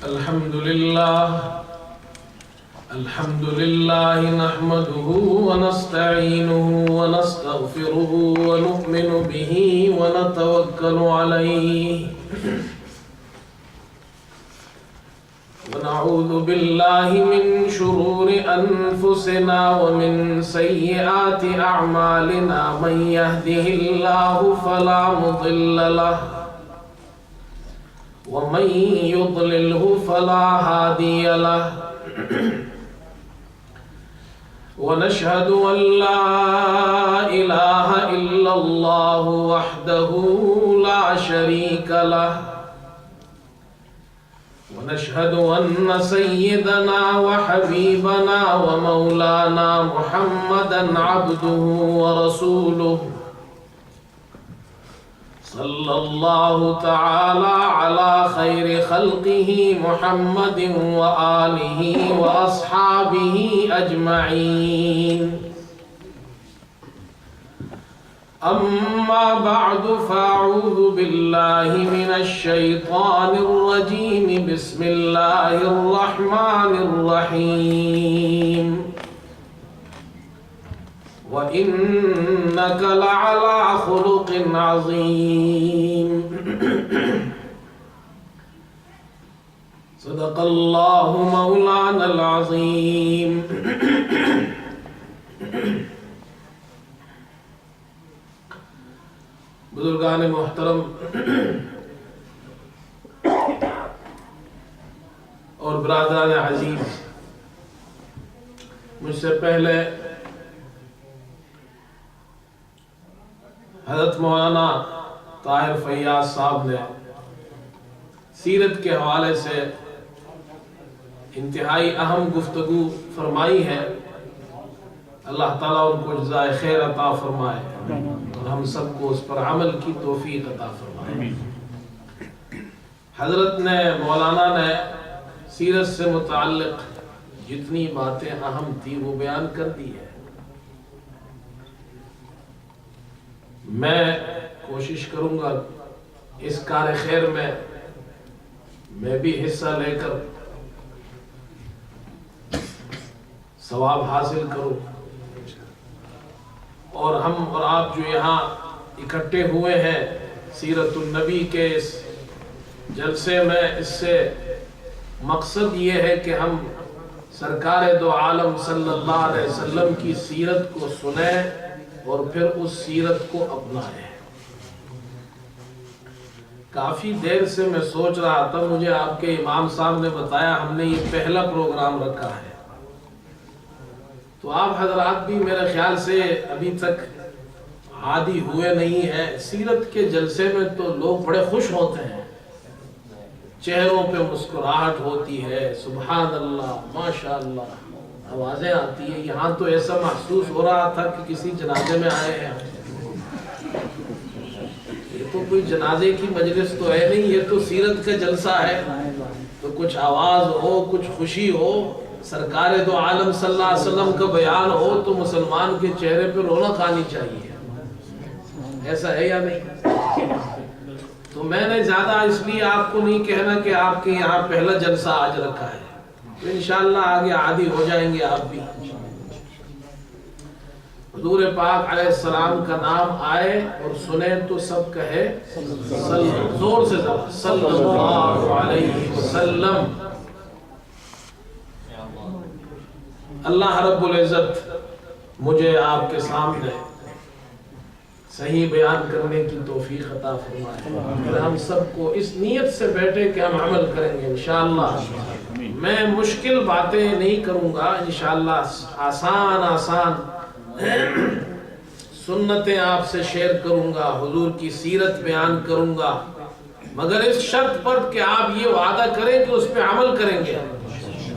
الحمد لله نحمده ونستعينه ونستغفره ونؤمن به ونتوكل عليه ونعوذ بالله من شرور أنفسنا ومن سيئات أعمالنا من يهده الله فلا مضل له ومن يضلله فلا هادي له ونشهد أن لا إله إلا الله وحده لا شريك له ونشهد أن سيدنا وحبيبنا ومولانا محمدا عبده ورسوله صلى الله تعالى على خير خلقه محمد وآله وأصحابه أجمعين أما بعد فأعوذ بالله من الشيطان الرجيم بسم الله الرحمن الرحيم وإنك لعلى خلق عظيم صدق الله مولانا العظيم بزرگان محترم اور برادران عزیز، مجھ سے پہلے حضرت مولانا طاہر فیاض صاحب نے سیرت کے حوالے سے انتہائی اہم گفتگو فرمائی ہے۔ اللہ تعالیٰ ان کو جزائے خیر عطا فرمائے اور ہم سب کو اس پر عمل کی توفیق عطا فرمائے۔ حضرت نے مولانا نے سیرت سے متعلق جتنی باتیں اہم تھی وہ بیان کر دی ہے۔ میں کوشش کروں گا اس کار خیر میں بھی حصہ لے کر ثواب حاصل کروں، اور ہم اور آپ جو یہاں اکٹھے ہوئے ہیں سیرت النبی کے اس جلسے میں، اس سے مقصد یہ ہے کہ ہم سرکار دو عالم صلی اللہ علیہ وسلم کی سیرت کو سنیں اور پھر اس سیرت کو اپنائیں۔ کافی دیر سے میں سوچ رہا تھا، مجھے آپ کے امام صاحب نے بتایا ہم نے یہ پہلا پروگرام رکھا ہے، تو آپ حضرات بھی میرے خیال سے ابھی تک عادی ہوئے نہیں ہیں۔ سیرت کے جلسے میں تو لوگ بڑے خوش ہوتے ہیں، چہروں پہ مسکراہٹ ہوتی ہے، سبحان اللہ، ماشاءاللہ، آوازیں آتی ہیں۔ یہاں تو ایسا محسوس ہو رہا تھا کہ کسی جنازے میں آئے ہیں۔ یہ تو کوئی جنازے کی مجلس تو ہے نہیں، یہ تو سیرت کا جلسہ ہے، تو کچھ آواز ہو، کچھ خوشی ہو، سرکار دو عالم صلی اللہ علیہ وسلم کا بیان ہو تو مسلمان کے چہرے پہ رونق آنی چاہیے۔ ایسا ہے یا نہیں؟ تو میں نے زیادہ اس لیے آپ کو نہیں کہنا کہ آپ کے یہاں پہلا جلسہ آج رکھا ہے، تو انشاءاللہ آگے عادی ہو جائیں گے آپ بھی۔ حضور پاک علیہ السلام کا نام آئے اور سنیں تو سب کہے زور سے صلی اللہ علیہ وسلم۔ اللہ رب العزت مجھے آپ کے سامنے صحیح بیان کرنے کی توفیق عطا فرمائے، اور ہم سب کو اس نیت سے بیٹھے کہ ہم عمل کریں گے انشاءاللہ۔ میں مشکل باتیں نہیں کروں گا انشاءاللہ، آسان سنتیں آپ سے شیئر کروں گا، حضور کی سیرت بیان کروں گا، مگر اس شرط پر کہ آپ یہ وعدہ کریں کہ اس پہ عمل کریں گے۔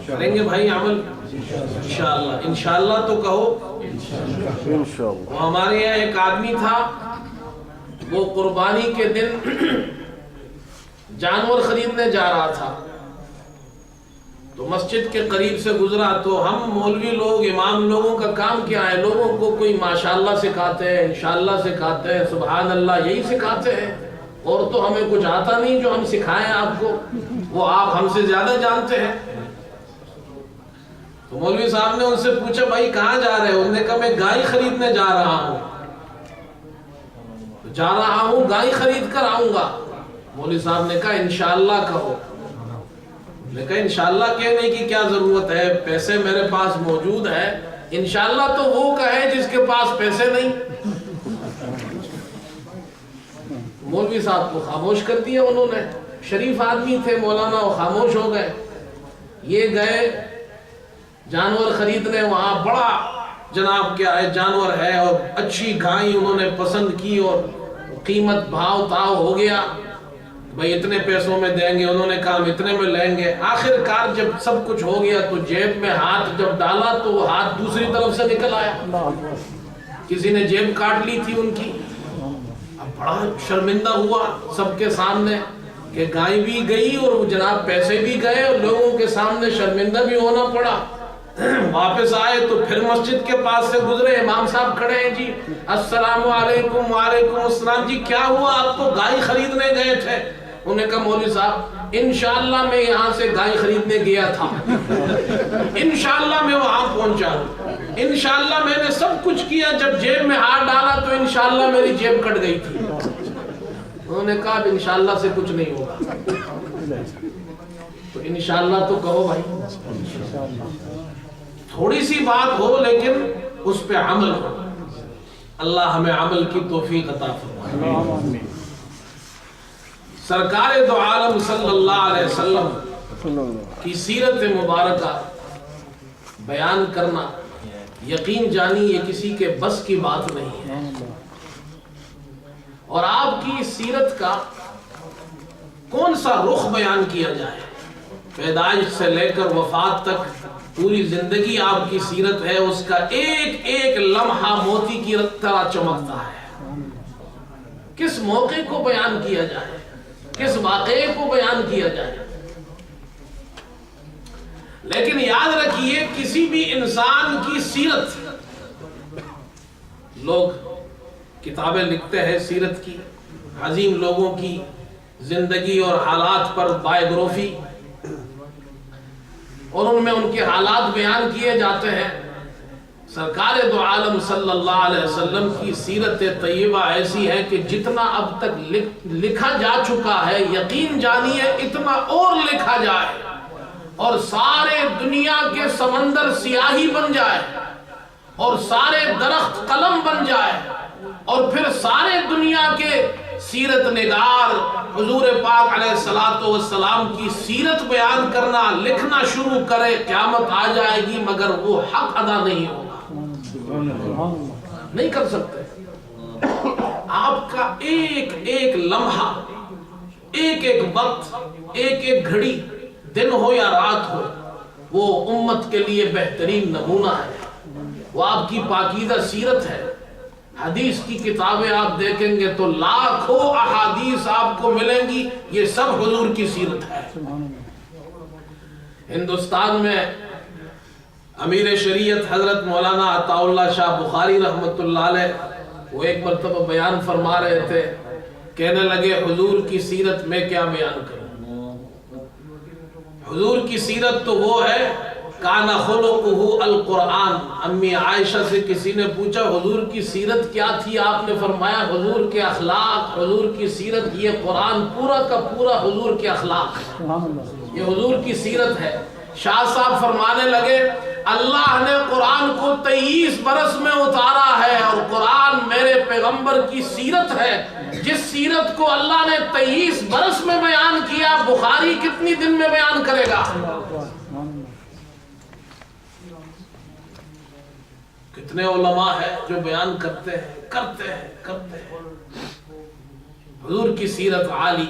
کریں گے بھائی عمل انشاءاللہ؟ انشاءاللہ تو کہو۔ وہ ہمارے یہاں ایک آدمی تھا، وہ قربانی کے دن جانور خریدنے جا رہا تھا، تو مسجد کے قریب سے گزرا تو ہم مولوی لوگ امام لوگوں کا کام کیا ہے، لوگوں کو کوئی ماشاءاللہ سکھاتے ہیں، انشاءاللہ سکھاتے ہیں، سبحان اللہ یہی سکھاتے ہیں، اور تو ہمیں کچھ آتا نہیں جو ہم سکھائیں آپ کو، وہ آپ ہم سے زیادہ جانتے ہیں۔ تو مولوی صاحب نے ان سے پوچھا بھائی کہاں جا رہے ہو؟ انہوں نے کہا میں گائے خریدنے جا رہا ہوں، گائے خرید کر آؤں گا۔ مولوی صاحب نے کہا انشاءاللہ کہو۔ میں کہا انشاءاللہ کہنے کی کیا ضرورت ہے، پیسے میرے پاس موجود ہے، انشاءاللہ تو وہ کہے جس کے پاس پیسے نہیں۔ مولوی صاحب کو خاموش کر دیا انہوں نے، شریف آدمی تھے مولانا، وہ خاموش ہو گئے۔ یہ گئے جانور خریدنے، وہاں بڑا جناب کیا ہے جانور ہے، اور اچھی گائیں انہوں نے پسند کی، اور قیمت بھاؤ تاؤ ہو گیا، بھئی اتنے پیسوں میں دیں گے، انہوں نے کہا ہم اتنے میں لیں گے۔ آخر کار جب سب کچھ ہو گیا تو جیب میں ہاتھ جب ڈالا تو وہ ہاتھ دوسری طرف سے نکل آیا، کسی نے جیب کاٹ لی تھی ان کی۔ اب بڑا شرمندہ ہوا سب کے سامنے کہ گائے بھی گئی اور وہ جناب پیسے بھی گئے، اور لوگوں کے سامنے شرمندہ بھی ہونا پڑا۔ واپس آئے تو پھر مسجد کے پاس سے گزرے، امام صاحب کھڑے ہیں، جی السلام علیکم۔ وعلیکم السلام، جی کیا ہوا؟ آپ تو گائے خریدنے گئے تھے۔ انہوں نے کہا مولوی صاحب انشاءاللہ میں یہاں سے گائے خریدنے گیا تھا، انشاءاللہ میں وہاں پہنچا، انشاءاللہ میں نے سب کچھ کیا، جب جیب میں ہاتھ ڈالا تو انشاءاللہ میری جیب کٹ گئی تھی۔ انہوں نے کہا اب انشاءاللہ سے کچھ نہیں ہوگا، تو انشاءاللہ تو کہو بھائی، تھوڑی سی بات ہو لیکن اس پہ عمل ہو۔ اللہ ہمیں عمل کی توفیق عطا فرمائے۔ سرکار دو عالم صلی اللہ علیہ وسلم کی سیرت مبارکہ بیان کرنا یقین جانی یہ کسی کے بس کی بات نہیں ہے، اور آپ کی سیرت کا کون سا رخ بیان کیا جائے، پیدائش سے لے کر وفات تک پوری زندگی آپ کی سیرت ہے، اس کا ایک ایک لمحہ موتی کی طرح چمکتا ہے۔ کس موقع کو بیان کیا جائے، کس واقعے کو بیان کیا جائے؟ لیکن یاد رکھیے کسی بھی انسان کی سیرت، لوگ کتابیں لکھتے ہیں سیرت کی، عظیم لوگوں کی زندگی اور حالات پر بائیوگرافی، اور ان میں ان کے حالات بیان کیے جاتے ہیں۔ سرکار دو عالم صلی اللہ علیہ وسلم کی سیرت طیبہ ایسی ہے کہ جتنا اب تک لکھا جا چکا ہے، یقین جانیے اتنا اور لکھا جائے، اور سارے دنیا کے سمندر سیاہی بن جائے، اور سارے درخت قلم بن جائے، اور پھر سارے دنیا کے سیرت نگار حضور پاک علیہ الصلوۃ والسلام کی سیرت بیان کرنا لکھنا شروع کرے، قیامت آ جائے گی مگر وہ حق ادا نہیں ہوگا، نہیں کر سکتے۔ آپ کا ایک ایک لمحہ، ایک ایک وقت، ایک ایک گھڑی، دن ہو یا رات ہو، وہ امت کے لیے بہترین نمونہ ہے، وہ آپ کی پاکیزہ سیرت ہے۔ حدیث کی کتابیں آپ دیکھیں گے تو لاکھوں احادیث آپ کو ملیں گی، یہ سب حضور کی سیرت ہے۔ ہندوستان میں امیر شریعت حضرت مولانا عطا اللہ شاہ بخاری رحمت اللہ علیہ، وہ ایک مرتبہ بیان فرما رہے تھے، کہنے لگے حضور کی سیرت میں کیا بیان کروں؟ حضور کی سیرت تو وہ ہے کان خلقہ القرآن۔ امی عائشہ سے کسی نے پوچھا حضور کی سیرت کیا تھی؟ آپ نے فرمایا حضور کے اخلاق، حضور کی سیرت، یہ قرآن پورا کا پورا حضور کے اخلاق ہے، یہ حضور کی سیرت ہے۔ شاہ صاحب فرمانے لگے اللہ نے قرآن کو 23 برس میں اتارا ہے، اور قرآن میرے پیغمبر کی سیرت ہے، جس سیرت کو اللہ نے 23 برس میں بیان کیا، بخاری کتنی دن میں بیان کرے گا؟ کتنے علماء ہیں جو بیان کرتے ہیں۔ حضور کی سیرت عالی،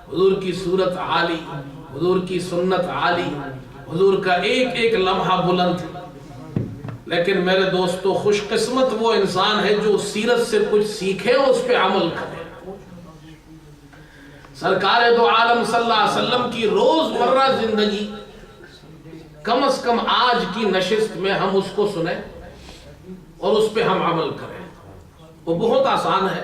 حضور کی صورت عالی، حضور کی سنت عالی، حضور کا ایک ایک لمحہ بلند۔ لیکن میرے دوستو خوش قسمت وہ انسان ہے جو سیرت سے کچھ سیکھے اور اس پہ عمل کرے۔ سرکار دو عالم صلی اللہ علیہ وسلم کی روز مرہ زندگی کم از کم آج کی نشست میں ہم اس کو سنیں اور اس پہ ہم عمل کریں، وہ بہت آسان ہے۔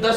10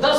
10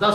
10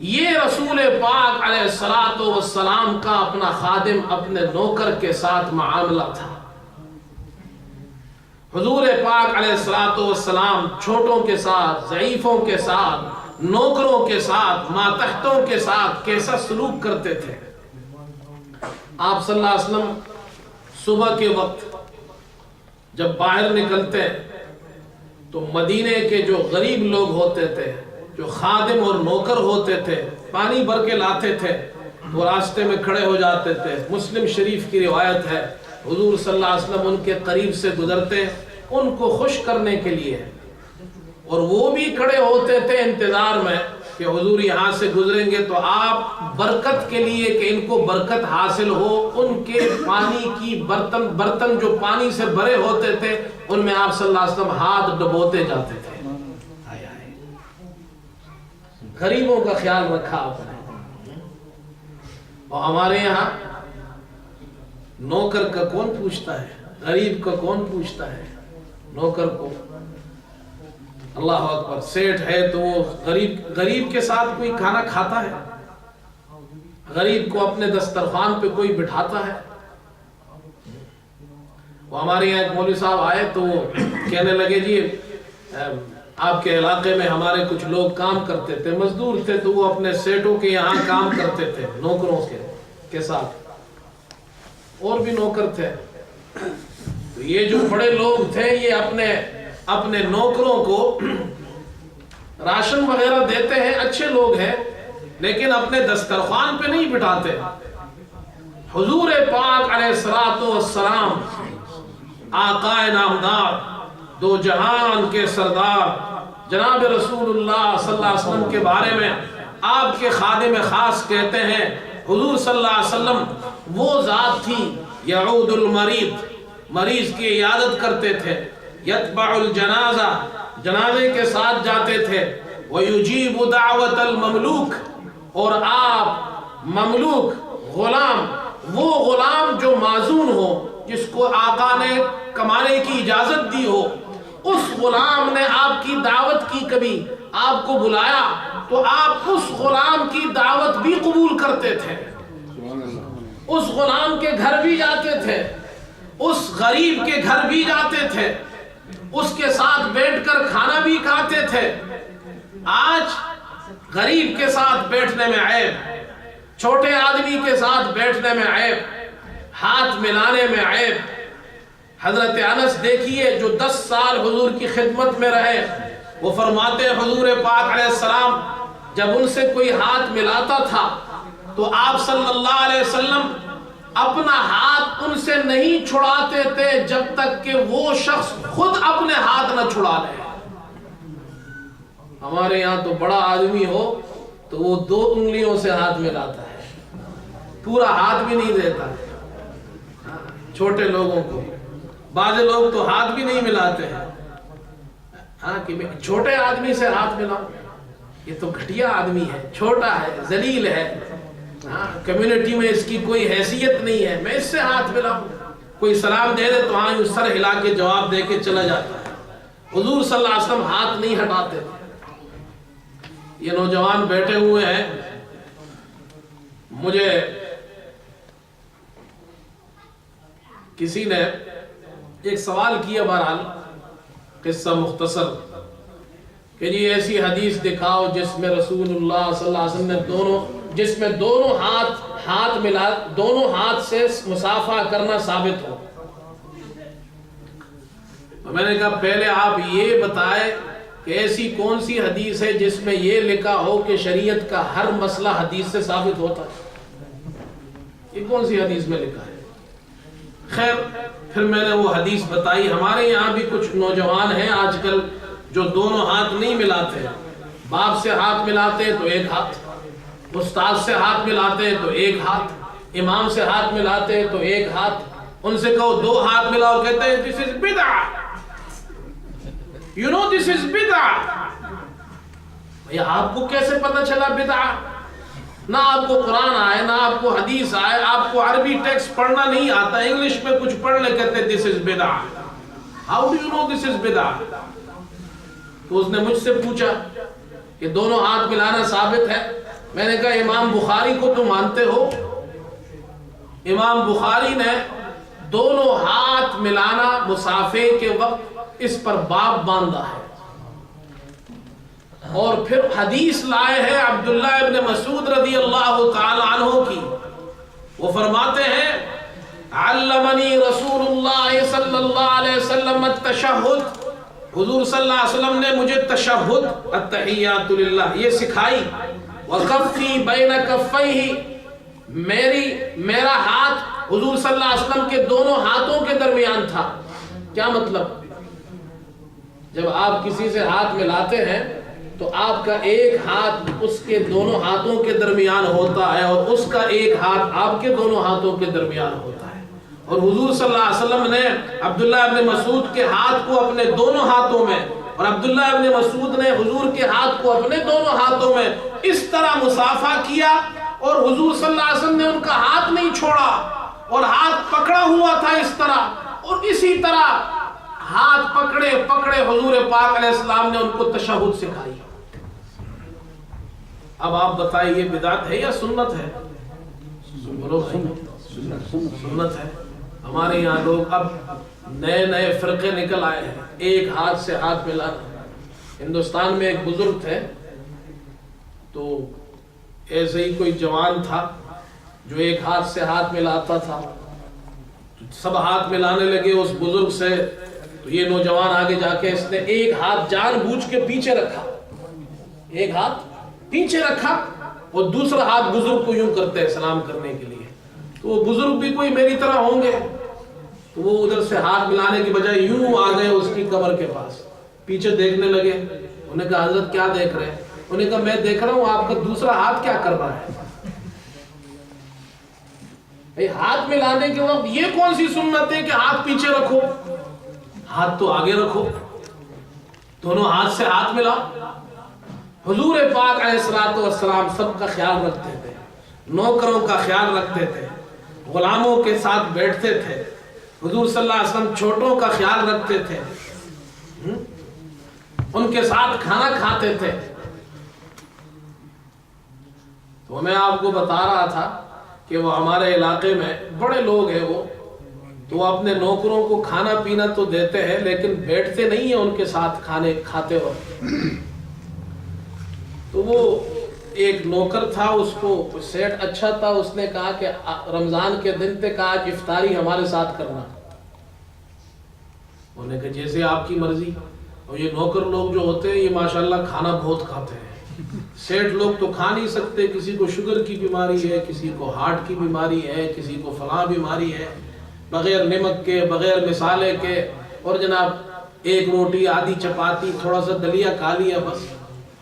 یہ رسول پاک علیہ الصلوۃ والسلام کا اپنا خادم اپنے نوکر کے ساتھ معاملہ تھا۔ حضور پاک علیہ الصلوۃ والسلام چھوٹوں کے ساتھ، ضعیفوں کے ساتھ، نوکروں کے ساتھ، ماتحتوں کے ساتھ کیسا سلوک کرتے تھے۔ آپ صلی اللہ علیہ وسلم صبح کے وقت جب باہر نکلتے تو مدینے کے جو غریب لوگ ہوتے تھے، جو خادم اور نوکر ہوتے تھے، پانی بھر کے لاتے تھے، وہ راستے میں کھڑے ہو جاتے تھے۔ مسلم شریف کی روایت ہے، حضور صلی اللہ علیہ وسلم ان کے قریب سے گزرتے ان کو خوش کرنے کے لیے، اور وہ بھی کھڑے ہوتے تھے انتظار میں کہ حضور یہاں سے گزریں گے تو آپ برکت کے لیے کہ ان کو برکت حاصل ہو، ان کے پانی کی برتن جو پانی سے بھرے ہوتے تھے ان میں آپ صلی اللہ علیہ وسلم ہاتھ ڈبوتے جاتے تھے۔ غریبوں کا خیال رکھا آپ نے۔ اور ہمارے یہاں نوکر کا کون پوچھتا ہے، غریب کا کون پوچھتا ہے؟ نوکر کو اللہ اکبر، سیٹھ ہے تو وہ غریب کے ساتھ کوئی کھانا کھاتا ہے؟ غریب کو اپنے دسترخوان پہ کوئی بٹھاتا ہے؟ وہ ہمارے یہاں ایک مولوی صاحب آئے تو وہ کہنے لگے جی آپ کے علاقے میں ہمارے کچھ لوگ کام کرتے تھے، مزدور تھے، تو وہ اپنے سیٹوں کے یہاں کام کرتے تھے نوکروں کے ساتھ، اور بھی نوکر تھے۔ تو یہ جو بڑے لوگ تھے یہ اپنے نوکروں کو راشن وغیرہ دیتے ہیں، اچھے لوگ ہیں، لیکن اپنے دسترخوان پہ نہیں بٹھاتے۔ حضور پاک علیہ الصلوۃ والسلام آقا نامدار، دو جہان کے سردار جناب رسول اللہ صلی اللہ علیہ وسلم کے بارے میں آپ کے خادم خاص کہتے ہیں، حضور صلی اللہ علیہ وسلم وہ ذات تھی یعود المریض، مریض کی عیادت کرتے تھے، یتبع الجنازہ، جنازے کے ساتھ جاتے تھے، ویجیب دعوت المملوک، اور آپ مملوک غلام، وہ غلام جو معزون ہو، جس کو آقا نے کمانے کی اجازت دی ہو، اس غلام نے آپ کی دعوت کی، کبھی آپ کو بلایا تو آپ اس غلام کی دعوت بھی قبول کرتے تھے، اس غلام کے گھر بھی جاتے تھے، اس غریب کے گھر بھی جاتے تھے، اس کے ساتھ بیٹھ کر کھانا بھی کھاتے تھے۔ آج غریب کے ساتھ بیٹھنے میں عیب، چھوٹے آدمی کے ساتھ بیٹھنے میں عیب، ہاتھ ملانے میں عیب۔ حضرت انس دیکھیے جو 10 سال حضور کی خدمت میں رہے، وہ فرماتے ہیں حضور پاک علیہ السلام جب ان سے کوئی ہاتھ ملاتا تھا تو آپ صلی اللہ علیہ وسلم اپنا ہاتھ ان سے نہیں چھڑاتے تھے جب تک کہ وہ شخص خود اپنے ہاتھ نہ چھڑا لے۔ ہمارے یہاں تو بڑا آدمی ہو تو وہ 2 انگلیوں سے ہاتھ ملاتا ہے، پورا ہاتھ بھی نہیں دیتا۔ چھوٹے لوگوں کو، بعض لوگ تو ہاتھ بھی نہیں ملاتے ہیں، کہ چھوٹے آدمی سے ہاتھ ملاؤ، یہ تو گھٹیا آدمی ہے، چھوٹا ہے، ذلیل ہے، کمیونٹی میں اس کی کوئی حیثیت نہیں ہے، میں اس سے ہاتھ ملاؤں۔ کوئی سلام دے دے تو ہاں یوں سر ہلا کے جواب دے کے چلا جاتا ہے۔ حضور صلی اللہ علیہ وسلم ہاتھ نہیں ہٹاتے۔ یہ نوجوان بیٹھے ہوئے ہیں، مجھے کسی نے ایک سوال کیا، بہرحال قصہ مختصر، کہ جی ایسی حدیث دکھاؤ جس میں رسول اللہ صلی اللہ علیہ وسلم نے جس میں دونوں ہاتھ سے مصافحہ کرنا ثابت ہو۔ میں نے کہا پہلے آپ یہ بتائیں کہ ایسی کون سی حدیث ہے جس میں یہ لکھا ہو کہ شریعت کا ہر مسئلہ حدیث سے ثابت ہوتا ہے؟ یہ کون سی حدیث میں لکھا ہے؟ خیر پھر میں نے وہ حدیث بتائی۔ ہمارے یہاں بھی کچھ نوجوان ہیں آج کل جو دونوں ہاتھ نہیں ملاتے، باپ سے ہاتھ ملاتے تو ایک ہاتھ، استاد سے ہاتھ ملاتے تو ایک ہاتھ، امام سے ہاتھ ملاتے تو ایک ہاتھ، ان سے کہو 2 ہاتھ ملاؤ، کہتے ہیں this is bid'ah, you know this is bid'ah۔ بھئی آپ کو کیسے پتہ چلا بدعہ؟ نہ آپ کو قرآن آئے، نہ آپ کو حدیث آئے، آپ کو عربی ٹیکسٹ پڑھنا نہیں آتا، انگلش میں کچھ پڑھ لے کہتے ہیں this is bid'ah۔ How do you know this is bid'ah؟ تو اس نے مجھ سے پوچھا کہ دونوں ہاتھ ملانا ثابت ہے؟ میں نے کہا امام بخاری کو تو مانتے ہو؟ امام بخاری نے دونوں ہاتھ ملانا مصافحے کے وقت اس پر باب باندھا ہے، اور پھر حدیث لائے ہیں عبداللہ ابن مسعود رضی اللہ تعالی عنہ کی. وہ فرماتے ہیں علمنی رسول اللہ صلی اللہ علیہ وسلم التشہد، حضور صلی اللہ علیہ وسلم نے مجھے تشہد التحیات للہ یہ سکھائی. وکفی بین کفیہ، میرا ہاتھ حضور صلی اللہ علیہ وسلم کے دونوں ہاتھوں کے درمیان تھا. کیا مطلب؟ جب آپ کسی سے ہاتھ ملاتے ہیں تو آپ کا ایک ہاتھ اس کے دونوں ہاتھوں کے درمیان ہوتا ہے اور اس کا ایک ہاتھ آپ کے دونوں ہاتھوں کے درمیان ہوتا ہے. اور حضور صلی اللہ علیہ وسلم نے عبداللہ ابن مسعود کے ہاتھ کو اپنے دونوں ہاتھوں میں اور عبداللہ ابن مسعود نے حضور کے ہاتھ کو اپنے دونوں ہاتھوں میں اس طرح مصافحہ کیا، اور حضور صلی اللہ علیہ وسلم نے ان کا ہاتھ نہیں چھوڑا اور ہاتھ پکڑا ہوا تھا اس طرح، اور اسی طرح ہاتھ پکڑے پکڑے حضور پاک علیہ السلام نے ان کو تشہد سکھائی. اب آپ بتائیے بدعت ہے یا سنت ہے؟ بولو بھائی، سنت ہے. ہمارے یہاں لوگ اب نئے نئے فرقے نکل آئے ہیں، ایک ہاتھ سے ہاتھ ملانا. ہندوستان میں ایک بزرگ تھے، تو ایسے ہی کوئی جوان تھا جو ایک ہاتھ سے ہاتھ ملاتا تھا، سب ہاتھ ملانے لگے اس بزرگ سے. تو یہ نوجوان آگے جا کے اس نے ایک ہاتھ جان بوجھ کے پیچھے رکھا، ایک ہاتھ پیچھے رکھا اور دوسرا ہاتھ بزرگ کو یوں کرتے ہیں سلام کرنے کے لیے. تو وہ بزرگ بھی کوئی میری طرح ہوں گے، تو وہ ادھر سے ہاتھ ملانے کی بجائے یوں آ گئے اس کی قبر کے پاس، پیچھے دیکھنے لگے. انہوں نے کہا حضرت کیا دیکھ رہے ہیں؟ انہوں نے کہا میں دیکھ رہا ہوں آپ کا دوسرا ہاتھ کیا کر رہا ہے. ہاتھ ملانے کے وقت یہ کون سی سنت ہے کہ ہاتھ پیچھے رکھو، ہاتھ تو آگے رکھو، دونوں ہاتھ سے ہاتھ ملا. حضور پاک علیہ الصلوۃ والسلام سب کا خیال رکھتے تھے، نوکروں کا خیال رکھتے تھے، غلاموں کے ساتھ بیٹھتے تھے. حضور صلی اللہ علیہ وسلم چھوٹوں کا خیال رکھتے تھے، ان کے ساتھ کھانا کھاتے تھے. تو میں آپ کو بتا رہا تھا کہ وہ ہمارے علاقے میں بڑے لوگ ہیں، وہ تو اپنے نوکروں کو کھانا پینا تو دیتے ہیں لیکن بیٹھتے نہیں ہیں ان کے ساتھ کھانے کھاتے وقت. تو وہ ایک نوکر تھا، اس کو سیٹ اچھا تھا، اس نے کہا کہ رمضان کے دن پہ کہا کہ افطاری ہمارے ساتھ کرنا. انہوں نے کہا جیسے آپ کی مرضی. اور یہ نوکر لوگ جو ہوتے ہیں یہ ماشاءاللہ کھانا بہت کھاتے ہیں. سیٹ لوگ تو کھا نہیں سکتے، کسی کو شوگر کی بیماری ہے، کسی کو ہارٹ کی بیماری ہے، کسی کو فلاں بیماری ہے، بغیر نمک کے بغیر مسالے کے، اور جناب ایک روٹی آدھی چپاتی تھوڑا سا دلیا کھا لیا بس.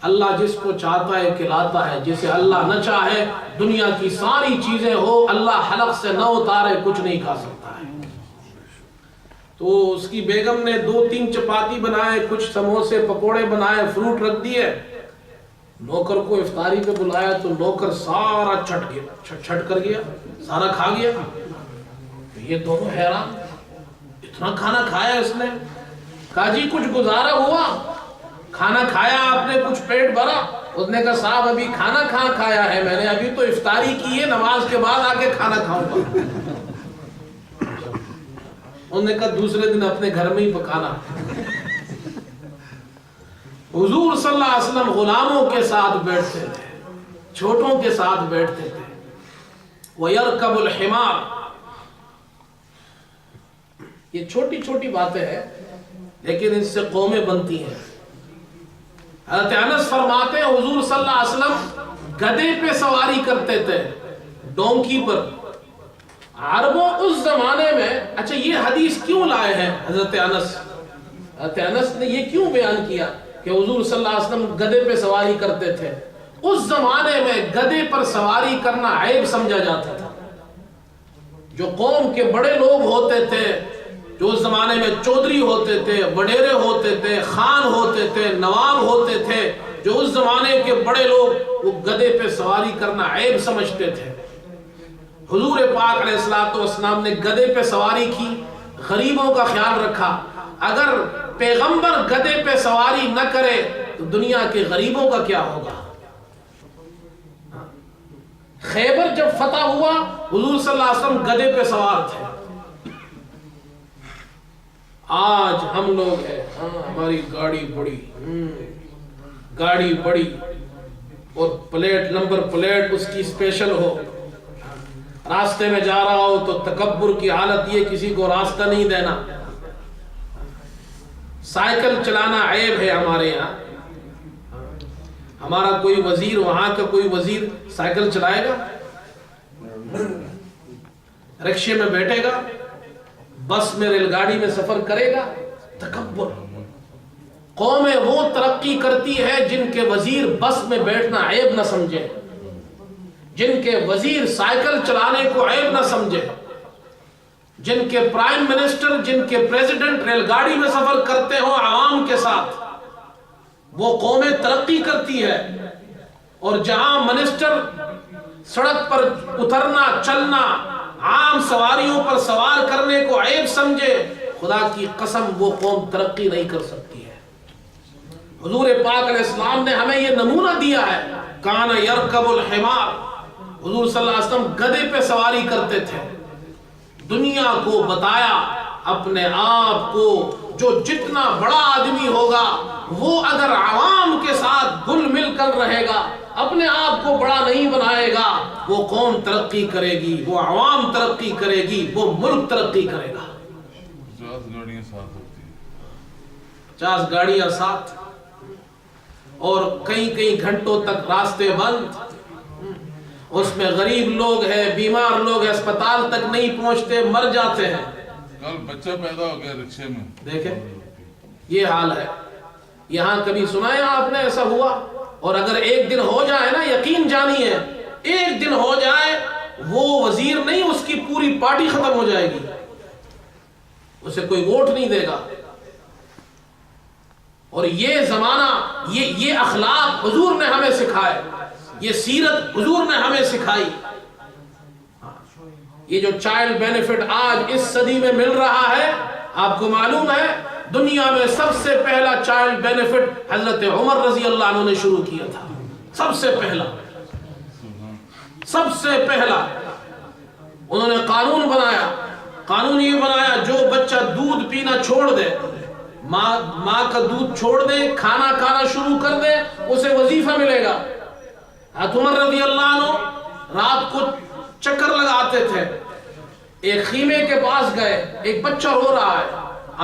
اللہ جس کو چاہتا ہے کھلاتا ہے، جسے اللہ نہ چاہے دنیا کی ساری چیزیں ہو اللہ حلق سے نہ اتارے کچھ نہیں کھا سکتا ہے. تو اس کی بیگم نے 2-3 چپاتی بنائے، کچھ سموسے پکوڑے بنائے، فروٹ رکھ دیے. نوکر کو افطاری پہ بلایا تو نوکر سارا چھٹ کر گیا، سارا کھا گیا. یہ دونوں حیران، اتنا کھانا کھایا اس نے. کہا جی کچھ گزارا ہوا؟ کھانا کھایا آپ نے، کچھ پیٹ بھرا؟ اس نے کہا صاحب ابھی کھانا کہاں کھایا ہے میں نے، ابھی تو افطاری کی ہے، نماز کے بعد آ کے کھانا کھاؤں گا. انہوں نے کہا دوسرے دن اپنے گھر میں ہی پکانا. حضور صلی اللہ علیہ وسلم غلاموں کے ساتھ بیٹھتے تھے، چھوٹوں کے ساتھ بیٹھتے تھے. وَيَرْكَبُ الْحِمَارِ، یہ چھوٹی چھوٹی باتیں ہیں لیکن اس سے قومیں بنتی ہیں. حضرت انس فرماتے ہیں حضور صلی اللہ علیہ وسلم گدھے پہ سواری کرتے تھے، ڈونکی پر. عربوں اس زمانے میں، اچھا یہ حدیث کیوں لائے ہیں حضرت انس نے یہ کیوں بیان کیا کہ حضور صلی اللہ علیہ وسلم گدھے پہ سواری کرتے تھے؟ اس زمانے میں گدھے پر سواری کرنا عیب سمجھا جاتا تھا. جو قوم کے بڑے لوگ ہوتے تھے، جو اس زمانے میں چودھری ہوتے تھے، وڈیرے ہوتے تھے، خان ہوتے تھے، نواب ہوتے تھے، جو اس زمانے کے بڑے لوگ وہ گدھے پہ سواری کرنا عیب سمجھتے تھے. حضور پاک علیہ الصلوۃ والسلام نے گدھے پہ سواری کی، غریبوں کا خیال رکھا. اگر پیغمبر گدھے پہ سواری نہ کرے تو دنیا کے غریبوں کا کیا ہوگا؟ خیبر جب فتح ہوا حضور صلی اللہ علیہ وسلم گدھے پہ سوار تھے. آج ہم لوگ ہیں ہماری گاڑی بڑی اور پلیٹ نمبر پلیٹ اس کی اسپیشل ہو, راستے میں جا رہا ہو تو تکبر کی حالت یہ کسی کو راستہ نہیں دینا. سائیکل چلانا عیب ہے ہمارے یہاں. ہمارا کوئی وزیر, وہاں کا کوئی وزیر سائیکل چلائے گا؟ رکشے میں بیٹھے گا؟ بس میں ریل گاڑی میں سفر کرے گا؟ تکبر. قومیں وہ ترقی کرتی ہے جن کے وزیر بس میں بیٹھنا عیب نہ سمجھے, جن کے وزیر سائیکل چلانے کو عیب نہ سمجھے, جن کے پرائم منسٹر, جن کے پریزیڈنٹ ریل گاڑی میں سفر کرتے ہوں عوام کے ساتھ, وہ قومیں ترقی کرتی ہے. اور جہاں منسٹر سڑک پر اترنا چلنا, عام سواریوں پر سوار کرنے کو عیب سمجھے, خدا کی قسم وہ قوم ترقی نہیں کر سکتی ہے. حضور پاک علیہ السلام نے ہمیں یہ نمونہ دیا ہے. کان یرکب الحمار, حضور صلی اللہ علیہ وسلم گدھے پہ سواری کرتے تھے. دنیا کو بتایا اپنے آپ کو جو جتنا بڑا آدمی ہوگا وہ اگر عوام کے ساتھ گل مل کر رہے گا, اپنے آپ کو بڑا نہیں بنائے گا, وہ قوم ترقی کرے گی, وہ عوام ترقی کرے گی, وہ ملک ترقی کرے گا. 50 گاڑیاں ساتھ اور کئی گھنٹوں تک راستے بند. اس میں غریب لوگ ہیں, بیمار لوگ ہیں, اسپتال تک نہیں پہنچتے, مر جاتے ہیں. کل بچہ پیدا ہو گیا رکشے میں, دیکھیں یہ حال ہے. یہاں کبھی سنا ہے آپ نے ایسا ہوا؟ اور اگر ایک دن ہو جائے نا, یقین جانی ہے ایک دن ہو جائے, وہ وزیر نہیں اس کی پوری پارٹی ختم ہو جائے گی, اسے کوئی ووٹ نہیں دے گا. اور یہ زمانہ, یہ اخلاق حضور نے ہمیں سکھائے, یہ سیرت حضور نے ہمیں سکھائی. یہ جو چائلڈ بینیفٹ آج اس صدی میں مل رہا ہے, آپ کو معلوم ہے دنیا میں سب سے پہلا چائلڈ بینیفٹ حضرت عمر رضی اللہ عنہ نے شروع کیا تھا. سب سے پہلا انہوں نے قانون بنایا. قانون یہ بنایا جو بچہ دودھ پینا چھوڑ دے, ماں کا دودھ چھوڑ دے, کھانا کھانا شروع کر دے, اسے وظیفہ ملے گا. عمر رضی اللہ عنہ رات کو چکر لگاتے تھے, ایک خیمے کے پاس گئے, ایک بچہ رو رہا ہے.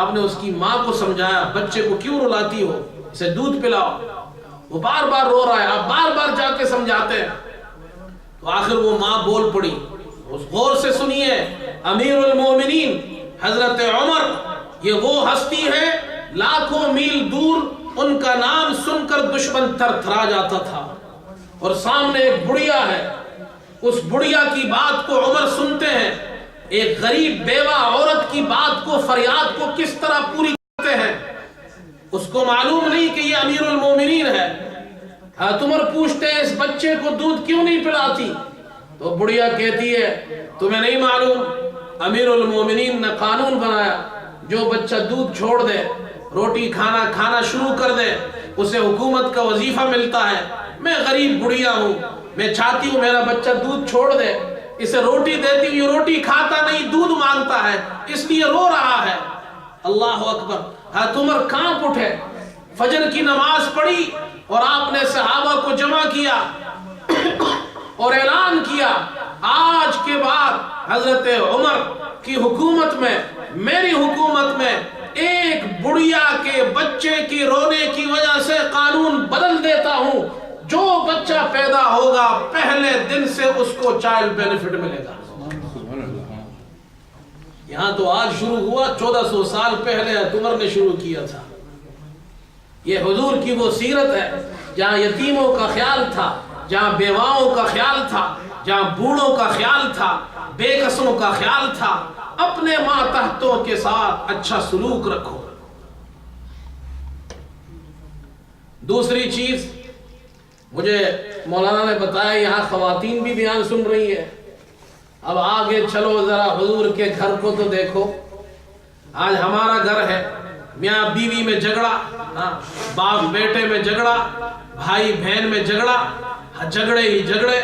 آپ نے اس کی ماں کو سمجھایا, بچے کو کیوں رلاتی ہو, اسے دودھ پلاؤ, وہ بار بار رو رہا ہے, آپ بار بار جا کے سمجھاتے ہیں. تو آخر وہ ماں بول پڑی. اس غور سے سنیے, امیر المومنین حضرت عمر, یہ وہ ہستی ہے لاکھوں میل دور ان کا نام سن کر دشمن تھر تھرا جاتا تھا, اور سامنے ایک بڑھیا ہے, اس بڑھیا کی بات کو عمر سنتے ہیں. ایک غریب بیوہ عورت کی بات کو, فریاد کو کس طرح پوری کرتے ہیں. اس کو معلوم نہیں کہ یہ امیر المومنین ہے. عمر پوچھتے ہیں اس بچے کو دودھ کیوں نہیں پلاتی؟ تو بڑھیا کہتی ہے تمہیں نہیں معلوم, امیر المومنین نے قانون بنایا جو بچہ دودھ چھوڑ دے, روٹی کھانا شروع کر دے, اسے حکومت کا وظیفہ ملتا ہے. میں غریب بڑھیا ہوں, میں چاہتی ہوں میرا بچہ دودھ چھوڑ دے, اسے روٹی دیتی ہوں, یہ روٹی کھاتا نہیں, دودھ مانگتا ہے, اس لیے رو رہا ہے. اللہ اکبر. حضرت عمر کانپ اٹھے, فجر کی نماز پڑھی اور آپ نے صحابہ کو جمع کیا اور اعلان کیا, آج کے بعد حضرت عمر کی حکومت میں, میری حکومت میں, ایک بڑھیا کے بچے کی رونے کی وجہ سے قانون بدل دیتا ہوں. جو بچہ پیدا ہوگا پہلے دن سے اس کو چائلڈ بینیفٹ ملے گا. یہاں تو آج شروع ہوا, 1400 سال پہلے عمر نے شروع کیا تھا. یہ حضور کی وہ سیرت ہے جہاں یتیموں کا خیال تھا, جہاں بیواؤں کا خیال تھا, جہاں بوڑھوں کا خیال تھا, بے کسوں کا خیال تھا. اپنے ماتحتوں کے ساتھ اچھا سلوک رکھو. دوسری چیز مجھے مولانا نے بتایا, یہاں خواتین بھی بیان سن رہی ہیں. اب آگے چلو ذرا حضور کے گھر کو تو دیکھو. آج ہمارا گھر ہے, میاں بیوی میں جھگڑا, باپ بیٹے میں جھگڑا, بھائی بہن میں جھگڑا, جھگڑے ہی جھگڑے.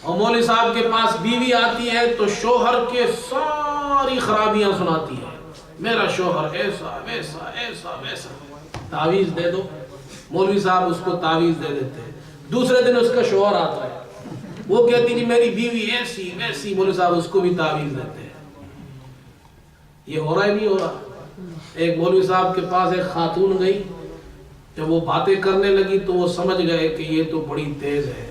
اور مولوی صاحب کے پاس بیوی آتی ہے تو شوہر کے ساری خرابیاں سناتی ہے، میرا شوہر ایسا ویسا ایسا ویسا، تعویذ دے دو، مولوی صاحب اس کو تعویذ دے دیتے ہیں۔ دوسرے دن اس کا شوہر آتا ہے، وہ کہتی کہ میری بیوی ایسی ویسی، مولوی صاحب اس کو بھی تعویذ دیتے ہیں۔ یہ ہو رہا ہے نہیں ہو رہا؟ ایک مولوی صاحب کے پاس ایک خاتون گئی، جب وہ باتیں کرنے لگی تو وہ سمجھ گئے کہ یہ تو بڑی تیز ہے۔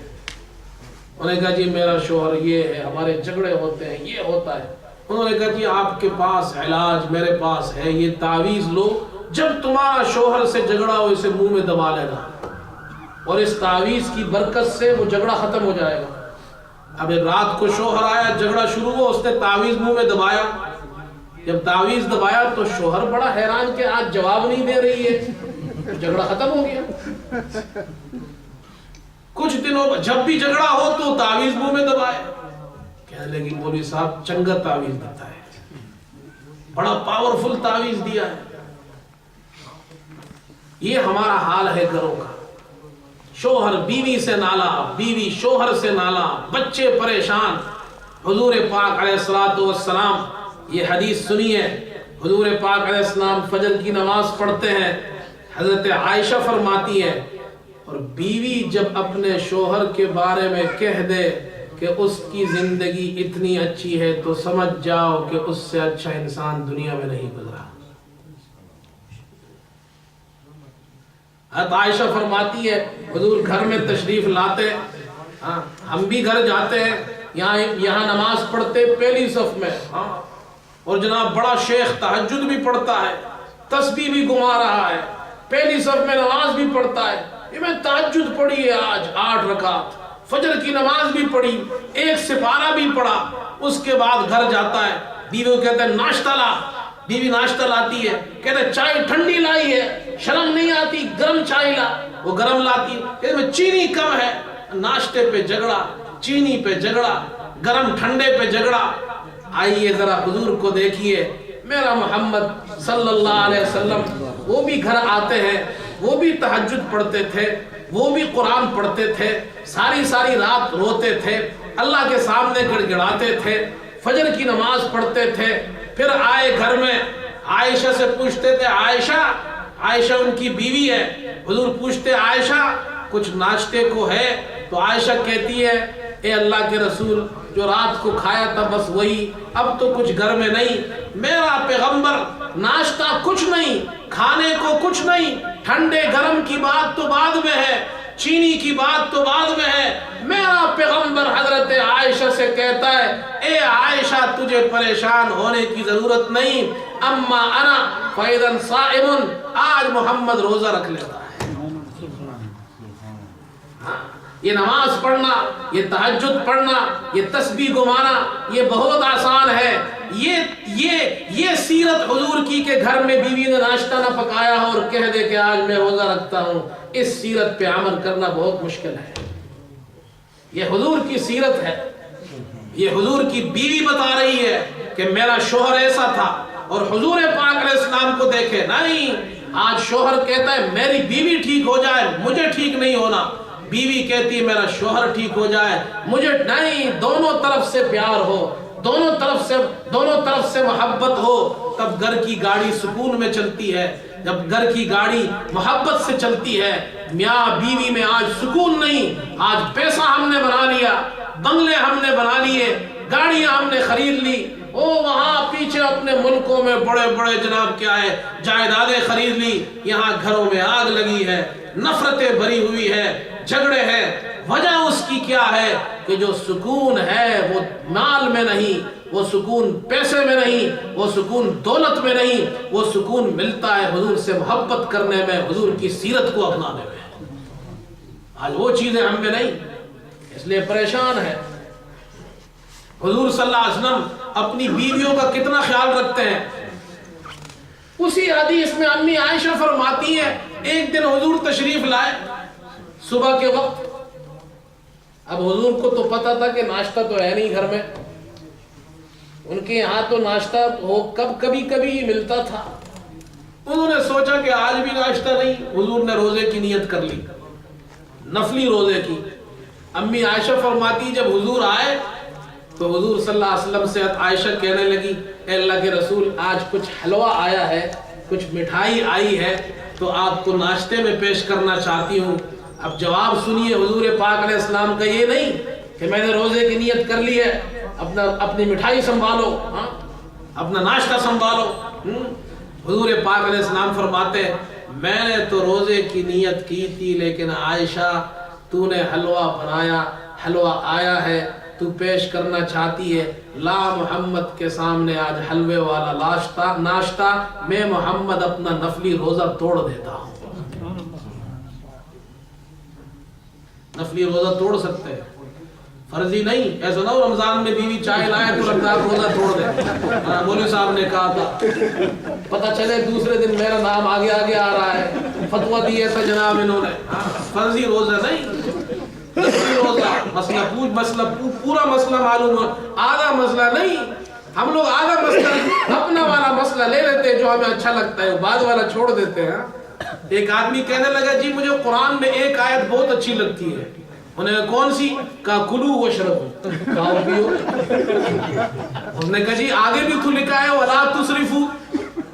انہوں نے کہا جی میرا شوہر یہ ہے، ہمارے جھگڑے ہوتے ہیں، یہ ہوتا ہے۔ انہوں نے کہا جی آپ کے پاس علاج میرے پاس ہے، یہ تعویذ لو، جب تمہارا شوہر سے جھگڑا ہو اسے منہ میں دبا لینا، اور اس تعویذ کی برکت سے وہ جھگڑا ختم ہو جائے گا۔ اب رات کو شوہر آیا، جھگڑا شروع ہوا، اس نے تعویذ منہ میں دبایا، جب تعویذ دبایا تو شوہر بڑا حیران کہ آج جواب نہیں دے رہی ہے، جھگڑا ختم ہو گیا۔ کچھ دنوں جب بھی جھگڑا ہو تو تعویذ منہ میں دبائے، کہنے لگی مولوی صاحب چنگا تعویذ دیتا ہے، بڑا پاورفل تعویذ دیا ہے۔ یہ ہمارا حال ہے گھروں کا، شوہر بیوی سے نالا، بیوی شوہر سے نالا، بچے پریشان۔ حضور پاک علیہ الصلوۃ والسلام، یہ حدیث سنیے، حضور پاک علیہ السلام فجر کی نماز پڑھتے ہیں، حضرت عائشہ فرماتی ہے، اور بیوی جب اپنے شوہر کے بارے میں کہہ دے کہ اس کی زندگی اتنی اچھی ہے تو سمجھ جاؤ کہ اس سے اچھا انسان دنیا میں نہیں گزرا۔ حضرت عائشہ فرماتی ہے حضور گھر میں تشریف لاتے، ہم بھی گھر جاتے ہیں، یہاں نماز پڑھتے پہلی صف میں، اور جناب بڑا شیخ تہجد بھی پڑھتا ہے، تسبیح بھی گما رہا ہے، پہلی صف میں نماز بھی پڑھتا ہے۔ یہ میں تہجد پڑھی ہے آج 8 رکعت، فجر کی نماز بھی پڑھی، 1 سپارہ بھی پڑھا، اس کے بعد گھر جاتا ہے، بیوی کو کہتا ہے ناشتہ لا، بیوی ناشتہ لاتی ہے، کہتا ہے چائے ٹھنڈی لائی ہے، شرم نہیں آتی گرم چائے لا، وہ گرم لاتی ہے، کہتا ہے چینی کم ہے، ناشتے پہ جھگڑا، چینی پہ جھگڑا، گرم ٹھنڈے پہ جھگڑا۔ آئیے ذرا حضور کو دیکھیے، میرا محمد صلی اللہ علیہ وسلم، وہ بھی گھر آتے ہیں، وہ بھی تہجد پڑھتے تھے، وہ بھی قرآن پڑھتے تھے، ساری ساری رات روتے تھے، اللہ کے سامنے گڑ گڑاتے تھے، فجر کی نماز پڑھتے تھے۔ پھر آئے گھر میں، عائشہ سے پوچھتے تھے، عائشہ ان کی بیوی ہے، حضور پوچھتے عائشہ کچھ ناشتے کو ہے؟ تو عائشہ کہتی ہے اے اللہ کے رسول جو رات کو کھایا تھا بس وہی، اب تو کچھ گھر میں نہیں، میرا پیغمبر ناشتہ کچھ نہیں، کھانے کو کچھ نہیں، ٹھنڈے گرم کی بات تو بعد میں ہے، چینی کی بات تو بعد میں ہے۔ میرا پیغمبر حضرت عائشہ سے کہتا ہے اے عائشہ تجھے پریشان ہونے کی ضرورت نہیں، اما انا فیضا صائم، آج محمد روزہ رکھ لیتا ہے۔ یہ نماز پڑھنا، یہ تہجد پڑھنا، یہ تسبیح گمانا، یہ بہت آسان ہے۔ یہ سیرت حضور کی کہ گھر میں بیوی نے ناشتہ نہ پکایا ہو اور کہہ دے کہ آج میں روزہ رکھتا ہوں، اس سیرت پہ عمل کرنا بہت مشکل ہے۔ یہ حضور کی سیرت ہے، یہ حضور کی بیوی بتا رہی ہے کہ میرا شوہر ایسا تھا، اور حضور پاک علیہ السلام کو دیکھے نہیں، آج شوہر کہتا ہے میری بیوی ٹھیک ہو جائے مجھے ٹھیک نہیں ہونا، بیوی کہتی ہے میرا شوہر ٹھیک ہو جائے مجھے نہیں، دونوں طرف سے پیار ہو، دونوں طرف سے محبت ہو، تب گھر کی گاڑی سکون میں چلتی ہے۔ جب گھر کی گاڑی محبت سے چلتی ہے، میاں بیوی میں آج سکون نہیں، آج پیسہ ہم نے بنا لیا، بنگلے ہم نے بنا لیے، گاڑیاں ہم نے خرید لی، وہاں پیچھے اپنے ملکوں میں بڑے بڑے جناب کیا ہے جائیدادیں خرید لی، یہاں گھروں میں آگ لگی ہے، نفرتیں بھری ہوئی ہے، جھگڑے ہیں۔ وجہ اس کی کیا ہے کہ جو سکون ہے وہ مال میں نہیں، وہ سکون پیسے میں نہیں، وہ سکون دولت میں نہیں، وہ سکون ملتا ہے حضور سے محبت کرنے میں، حضور کی سیرت کو اپنانے میں۔ آج وہ چیزیں ہم میں نہیں، اس لیے پریشان ہے۔ حضور صلی اللہ علیہ وسلم اپنی بیویوں کا کتنا خیال رکھتے ہیں۔ اسی حدیث میں امی عائشہ فرماتی ہے ایک دن حضور تشریف لائے صبح کے وقت، اب حضور کو تو پتا تھا کہ ناشتہ تو ہے نہیں گھر میں، ان کے یہاں تو ناشتہ کبھی کبھی ملتا تھا۔ انہوں نے سوچا کہ آج بھی ناشتہ نہیں، حضور نے روزے کی نیت کر لی، نفلی روزے کی۔ امی عائشہ فرماتی جب حضور آئے تو حضور صلی اللہ علیہ وسلم سے عائشہ کہنے لگی اے اللہ کے رسول آج کچھ حلوہ آیا ہے، کچھ مٹھائی آئی ہے تو آپ کو ناشتے میں پیش کرنا چاہتی ہوں۔ اب جواب سنیے حضور پاک علیہ السلام کا یہ نہیں کہ میں نے روزے کی نیت کر لی ہے اپنی مٹھائی سنبھالو، اپنا ناشتہ سنبھالو۔ حضور پاک علیہ السلام فرماتے ہیں میں نے تو روزے کی نیت کی تھی لیکن عائشہ تو نے حلوہ بنایا، حلوہ آیا ہے، تو پیش کرنا چاہتی ہے، لا محمد کے سامنے آج حلوے والا ناشتہ میں محمد اپنا نفلی روزہ توڑ دیتا ہوں۔ نفلی روزہ توڑ سکتے ہیں، فرضی نہیں۔ ایسا نہ ہو رمضان میں بیوی چائے لائے تو رمضان روزہ توڑ دے۔ مولوی صاحب نے کہا تھا پتہ چلے دوسرے دن میرا نام آگے آ رہا ہے، فتویٰ دی ایسا جناب انہوں نے۔ فرضی روزہ نہیں، نفلی روزہ۔ پورا مسئلہ معلوم ہو، آدھا مسئلہ نہیں۔ ہم لوگ آدھا مسئلہ اپنا والا مسئلہ لے لیتے ہیں جو ہمیں اچھا لگتا ہے، بعد والا چھوڑ دیتے ہیں۔ ایک آدمی کہنے لگا جی مجھے قرآن میں ایک آیت بہت اچھی لگتی ہے۔ انہوں نے کون سی؟ کہا کلو واشربو، کھاؤ پیو۔ انہوں نے کہا جی آگے بھی تو لکھا ہے ولا تسرفو،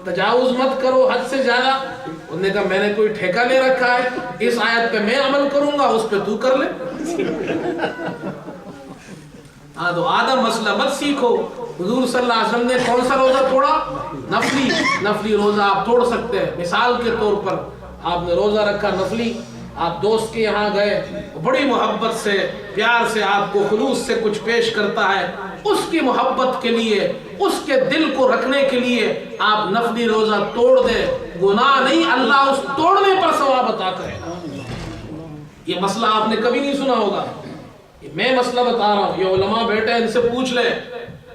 تجاوز مت کرو حد سے زیادہ۔ انہوں نے کہا میں نے کوئی ٹھیکہ لے رکھا ہے، اس آیت پہ میں عمل کروں گا، اس پہ تو کر لے۔ تو آدھا مسئلہ مت سیکھو۔ حضور صلی اللہ علیہ وسلم نے کون سا روزہ توڑا؟ نفلی روزہ آپ توڑ سکتے ہیں۔ مثال کے طور پر آپ نے روزہ رکھا نفلی، آپ دوست کے یہاں گئے، بڑی محبت سے پیار سے آپ کو خلوص سے کچھ پیش کرتا ہے، اس کی محبت کے لیے، اس کے دل کو رکھنے کے لیے آپ نفلی روزہ توڑ دیں، گناہ نہیں، اللہ اس توڑنے پر ثواب عطا کرے گا۔ یہ مسئلہ آپ نے کبھی نہیں سنا ہوگا، میں مسئلہ بتا رہا ہوں، یہ علماء بیٹھے ان سے پوچھ لیں۔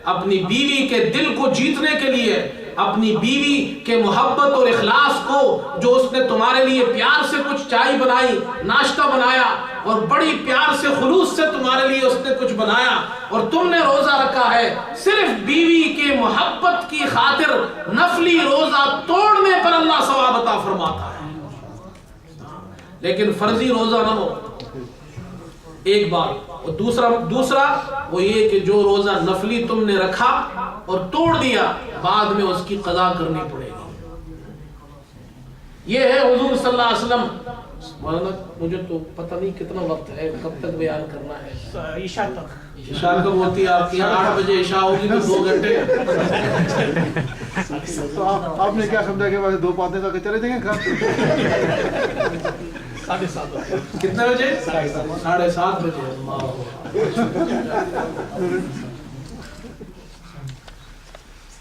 اپنی بیوی کے دل کو جیتنے کے لیے، اپنی بیوی کے محبت اور اخلاص کو، جو اس نے تمہارے لیے پیار سے کچھ چائے بنائی، ناشتہ بنایا اور بڑی پیار سے خلوص سے تمہارے لیے اس نے کچھ بنایا اور تم نے روزہ رکھا ہے، صرف بیوی کے محبت کی خاطر نفلی روزہ توڑنے پر اللہ ثواب عطا فرماتا ہے، لیکن فرضی روزہ نہ ہو۔ ایک بات، اور دوسرا وہ یہ کہ جو روزہ نفلی تم نے رکھا اور توڑ دیا، بعد میں اس کی قضا کرنی پڑے گی۔ یہ ہے حضور صلی اللہ علیہ وسلم۔ مولانا مجھے تو پتہ نہیں کتنا وقت ہے، کب تک بیان کرنا ہے؟ عشاء تک۔ عشاء کب ہوتی ہے آپ کی؟ 8 بجے عشاء ہوگی تو 2 گھنٹے۔ تو آپ نے کیا سمجھا کہ بس 2 باتیں کر کے چلے جائیں گے؟ 7:30 کتنے بجے؟ 7:30 بجے۔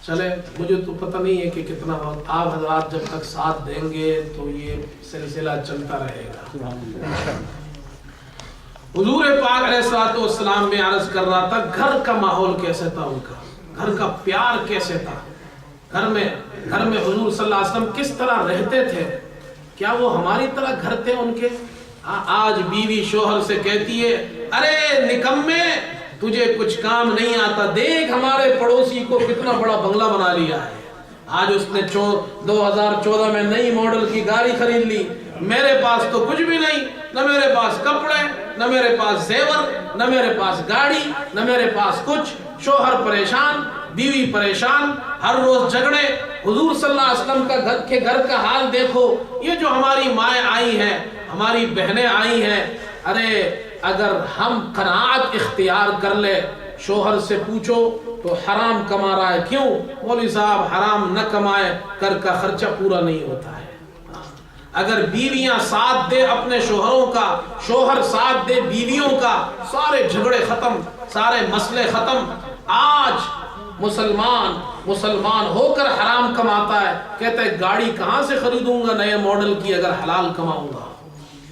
چلے مجھے تو پتہ نہیں ہے کہ کتنا وقت، آپ حضرات جب تک ساتھ دیں گے تو یہ سلسلہ چلتا رہے گا۔ حضور پاک علیہ السلام میں عرض کر رہا تھا گھر کا ماحول کیسے تھا، ان کا گھر کا پیار کیسے تھا، گھر میں حضور صلی اللہ علیہ وسلم کس طرح رہتے تھے، کیا وہ ہماری طرح گھر تھے ان کے؟ آج بیوی شوہر سے کہتی ہے ارے نکمے تجھے کچھ کام نہیں آتا، دیکھ ہمارے پڑوسی کو کتنا بڑا بنگلہ بنا لیا ہے، آج اس نے 2014 میں نئی ماڈل کی گاڑی خرید لی، میرے پاس تو کچھ بھی نہیں، نہ میرے پاس کپڑے، نہ میرے پاس زیور، نہ میرے پاس گاڑی، نہ میرے پاس کچھ۔ شوہر پریشان، بیوی پریشان، ہر روز جھگڑے۔ حضور صلی اللہ علیہ وسلم کا گھر کا حال دیکھو، یہ جو ہماری مائیں آئی ہیں، ہماری بہنیں آئی ہیں، ارے اگر ہم قناعت اختیار کر لے، شوہر سے پوچھو تو حرام کما رہا ہے، کیوں؟ مولوی صاحب حرام نہ کمائے گھر کا خرچہ پورا نہیں ہوتا ہے۔ اگر بیویاں ساتھ دے اپنے شوہروں کا، شوہر ساتھ دے بیویوں کا، سارے جھگڑے ختم، سارے مسئلے ختم۔ آج مسلمان ہو کر حرام کماتا ہے، کہتا ہے گاڑی کہاں سے خریدوں گا نئے ماڈل کی اگر حلال کماؤں گا،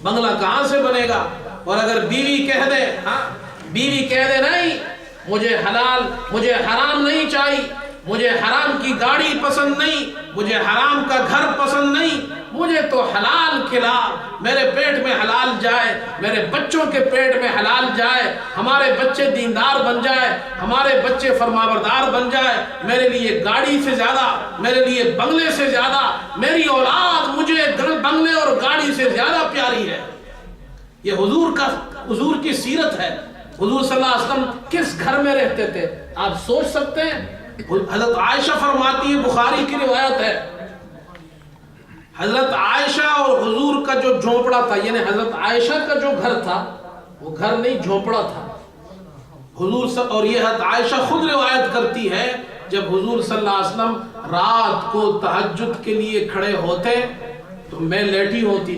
بنگلہ کہاں سے بنے گا؟ اور اگر بیوی کہہ دے نہیں مجھے حرام نہیں چاہیے، مجھے حرام کی گاڑی پسند نہیں، مجھے حرام کا گھر پسند نہیں، مجھے تو حلال کھلا، میرے پیٹ میں حلال جائے، میرے بچوں کے پیٹ میں حلال جائے، ہمارے بچے دیندار بن جائے، ہمارے بچے فرمانبردار بن جائے، میرے لیے گاڑی سے زیادہ، میرے لیے بنگلے سے زیادہ، میری اولاد مجھے بنگلے اور گاڑی سے زیادہ پیاری ہے۔ یہ حضور کا حضور کی سیرت ہے. حضور صلی اللہ علیہ وسلم کس گھر میں رہتے تھے آپ سوچ سکتے ہیں؟ حضرت عائشہ فرماتی ہے، بخاری کی روایت ہے، حضرت عائشہ اور حضور کا جو جھونپڑا تھا، یعنی حضرت عائشہ کا جو گھر تھا وہ گھر نہیں جھونپڑا تھا. حضور اور یہ حضرت عائشہ خود روایت کرتی ہے جب حضور صلی اللہ علیہ وسلم رات کو تہجد کے لیے کھڑے ہوتے تو میں لیٹی ہوتی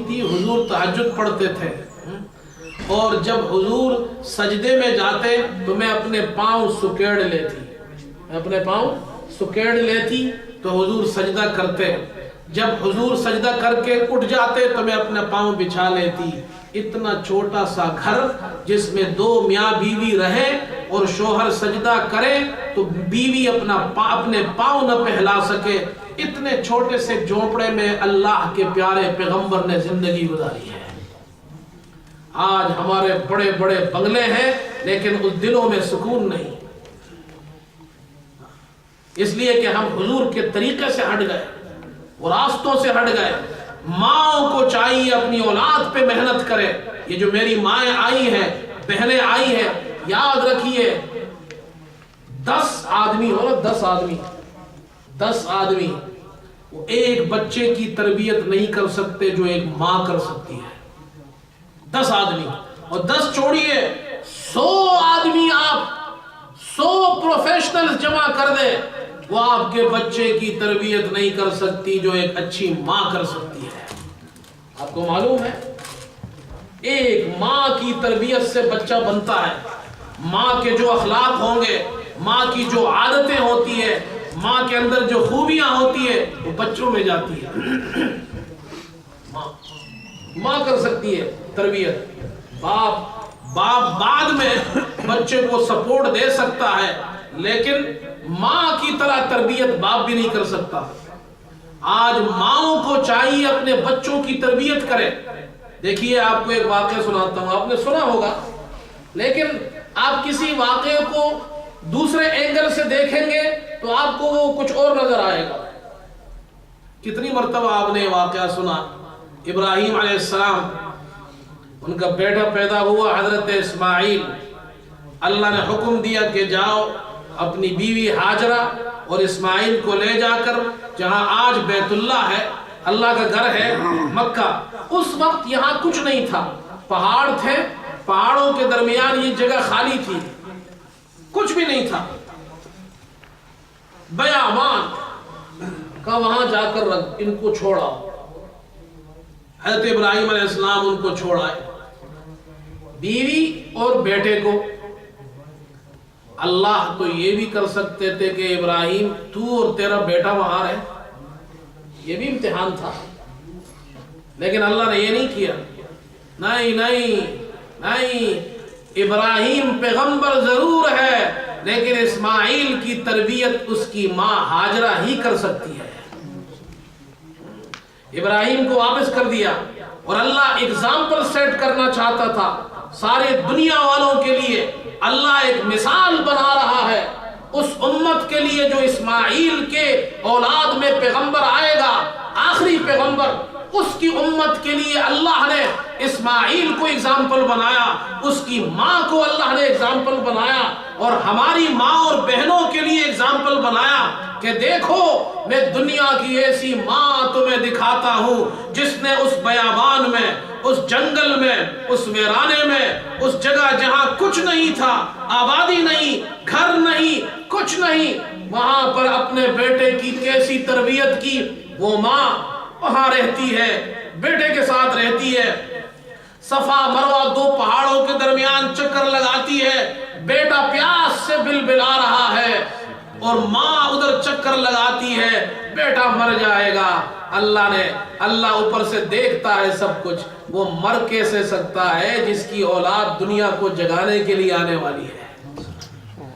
تھی، حضور تہجد پڑھتے تھے. اور جب حضور سجدے میں جاتے تو میں اپنے پاؤں سکیڑ لیتی تو حضور سجدہ کرتے. جب حضور سجدہ کر کے اٹھ جاتے تو میں اپنا پاؤں بچھا لیتی. اتنا چھوٹا سا گھر جس میں دو میاں بیوی رہے اور شوہر سجدہ کرے تو بیوی اپنے پاؤں نہ پہلا سکے، اتنے چھوٹے سے جھونپڑے میں اللہ کے پیارے پیغمبر نے زندگی گزاری ہے. آج ہمارے بڑے بڑے بنگلے ہیں لیکن اس دلوں میں سکون نہیں، اس لیے کہ ہم حضور کے طریقے سے ہٹ گئے اور راستوں سے ہٹ گئے. ماؤں کو چاہیے اپنی اولاد پہ محنت کرے. یہ جو میری مائیں آئی ہیں، بہنیں آئی ہیں، یاد رکھیے 10 آدمی ہو نا، 10 آدمی وہ ایک بچے کی تربیت نہیں کر سکتے جو ایک ماں کر سکتی ہے. 10 آدمی اور 10 چھوڑیے 100 آدمی، آپ 100 پروفیشنل جمع کر دے، وہ آپ کے بچے کی تربیت نہیں کر سکتی جو ایک اچھی ماں کر سکتی ہے. آپ کو معلوم ہے ایک ماں کی تربیت سے بچہ بنتا ہے. ماں کے جو اخلاق ہوں گے، ماں کی جو عادتیں ہوتی ہے، ماں کے اندر جو خوبیاں ہوتی ہے وہ بچوں میں جاتی ہے. ماں کر سکتی ہے تربیت. باپ بعد میں بچے کو سپورٹ دے سکتا ہے لیکن ماں کی طرح تربیت باپ بھی نہیں کر سکتا. آج ماؤں کو چاہیے اپنے بچوں کی تربیت کرے. دیکھیے آپ کو ایک واقعہ سناتا ہوں، آپ نے سنا ہوگا لیکن آپ کسی واقعے کو دوسرے اینگل سے دیکھیں گے تو آپ کو وہ کچھ اور نظر آئے گا. کتنی مرتبہ آپ نے واقعہ سنا، ابراہیم علیہ السلام، ان کا بیٹا پیدا ہوا حضرت اسماعیل. اللہ نے حکم دیا کہ جاؤ اپنی بیوی ہاجرہ اور اسماعیل کو لے جا کر جہاں آج بیت اللہ ہے، اللہ کا گھر ہے مکہ. اس وقت یہاں کچھ نہیں تھا، پہاڑ تھے، پہاڑوں کے درمیان یہ جگہ خالی تھی، کچھ بھی نہیں تھا. بیابان کا وہاں جا کر ان کو چھوڑا. حضرت ابراہیم علیہ السلام ان کو چھوڑائے، بیوی اور بیٹے کو. اللہ تو یہ بھی کر سکتے تھے کہ ابراہیم تو اور تیرا بیٹا وہاں رہے، یہ بھی امتحان تھا، لیکن اللہ نے یہ نہیں کیا. نہیں، ابراہیم پیغمبر ضرور ہے لیکن اسماعیل کی تربیت اس کی ماں ہاجرہ ہی کر سکتی ہے. ابراہیم کو واپس کر دیا اور اللہ اگزامپل سیٹ کرنا چاہتا تھا ساری دنیا والوں کے لیے. اللہ ایک مثال بنا رہا ہے اس امت کے لیے جو اسماعیل کے اولاد میں پیغمبر آئے گا، آخری پیغمبر. اس کی امت کے لیے اللہ نے اسماعیل کو اگزامپل بنایا، اس کی ماں کو اللہ نے اگزامپل بنایا اور ہماری ماں اور بہنوں کے لیے اگزامپل بنایا کہ دیکھو میں دنیا کی ایسی ماں تمہیں دکھاتا ہوں جس نے اس بیابان میں، اس جنگل میں، اس ویرانے میں، اس جگہ جہاں کچھ نہیں تھا، آبادی نہیں، گھر نہیں، کچھ نہیں، وہاں پر اپنے بیٹے کی کیسی تربیت کی. وہ ماں وہاں رہتی ہے، بیٹے کے ساتھ رہتی ہے، صفا مروہ 2 پہاڑوں کے درمیان چکر لگاتی ہے، بیٹا پیاس سے بلبلا رہا ہے اور ماں ادھر چکر لگاتی ہے، بیٹا مر جائے گا. اللہ اوپر سے دیکھتا ہے سب کچھ. وہ مر کیسے سکتا ہے جس کی اولاد دنیا کو جگانے کے لیے آنے والی ہے.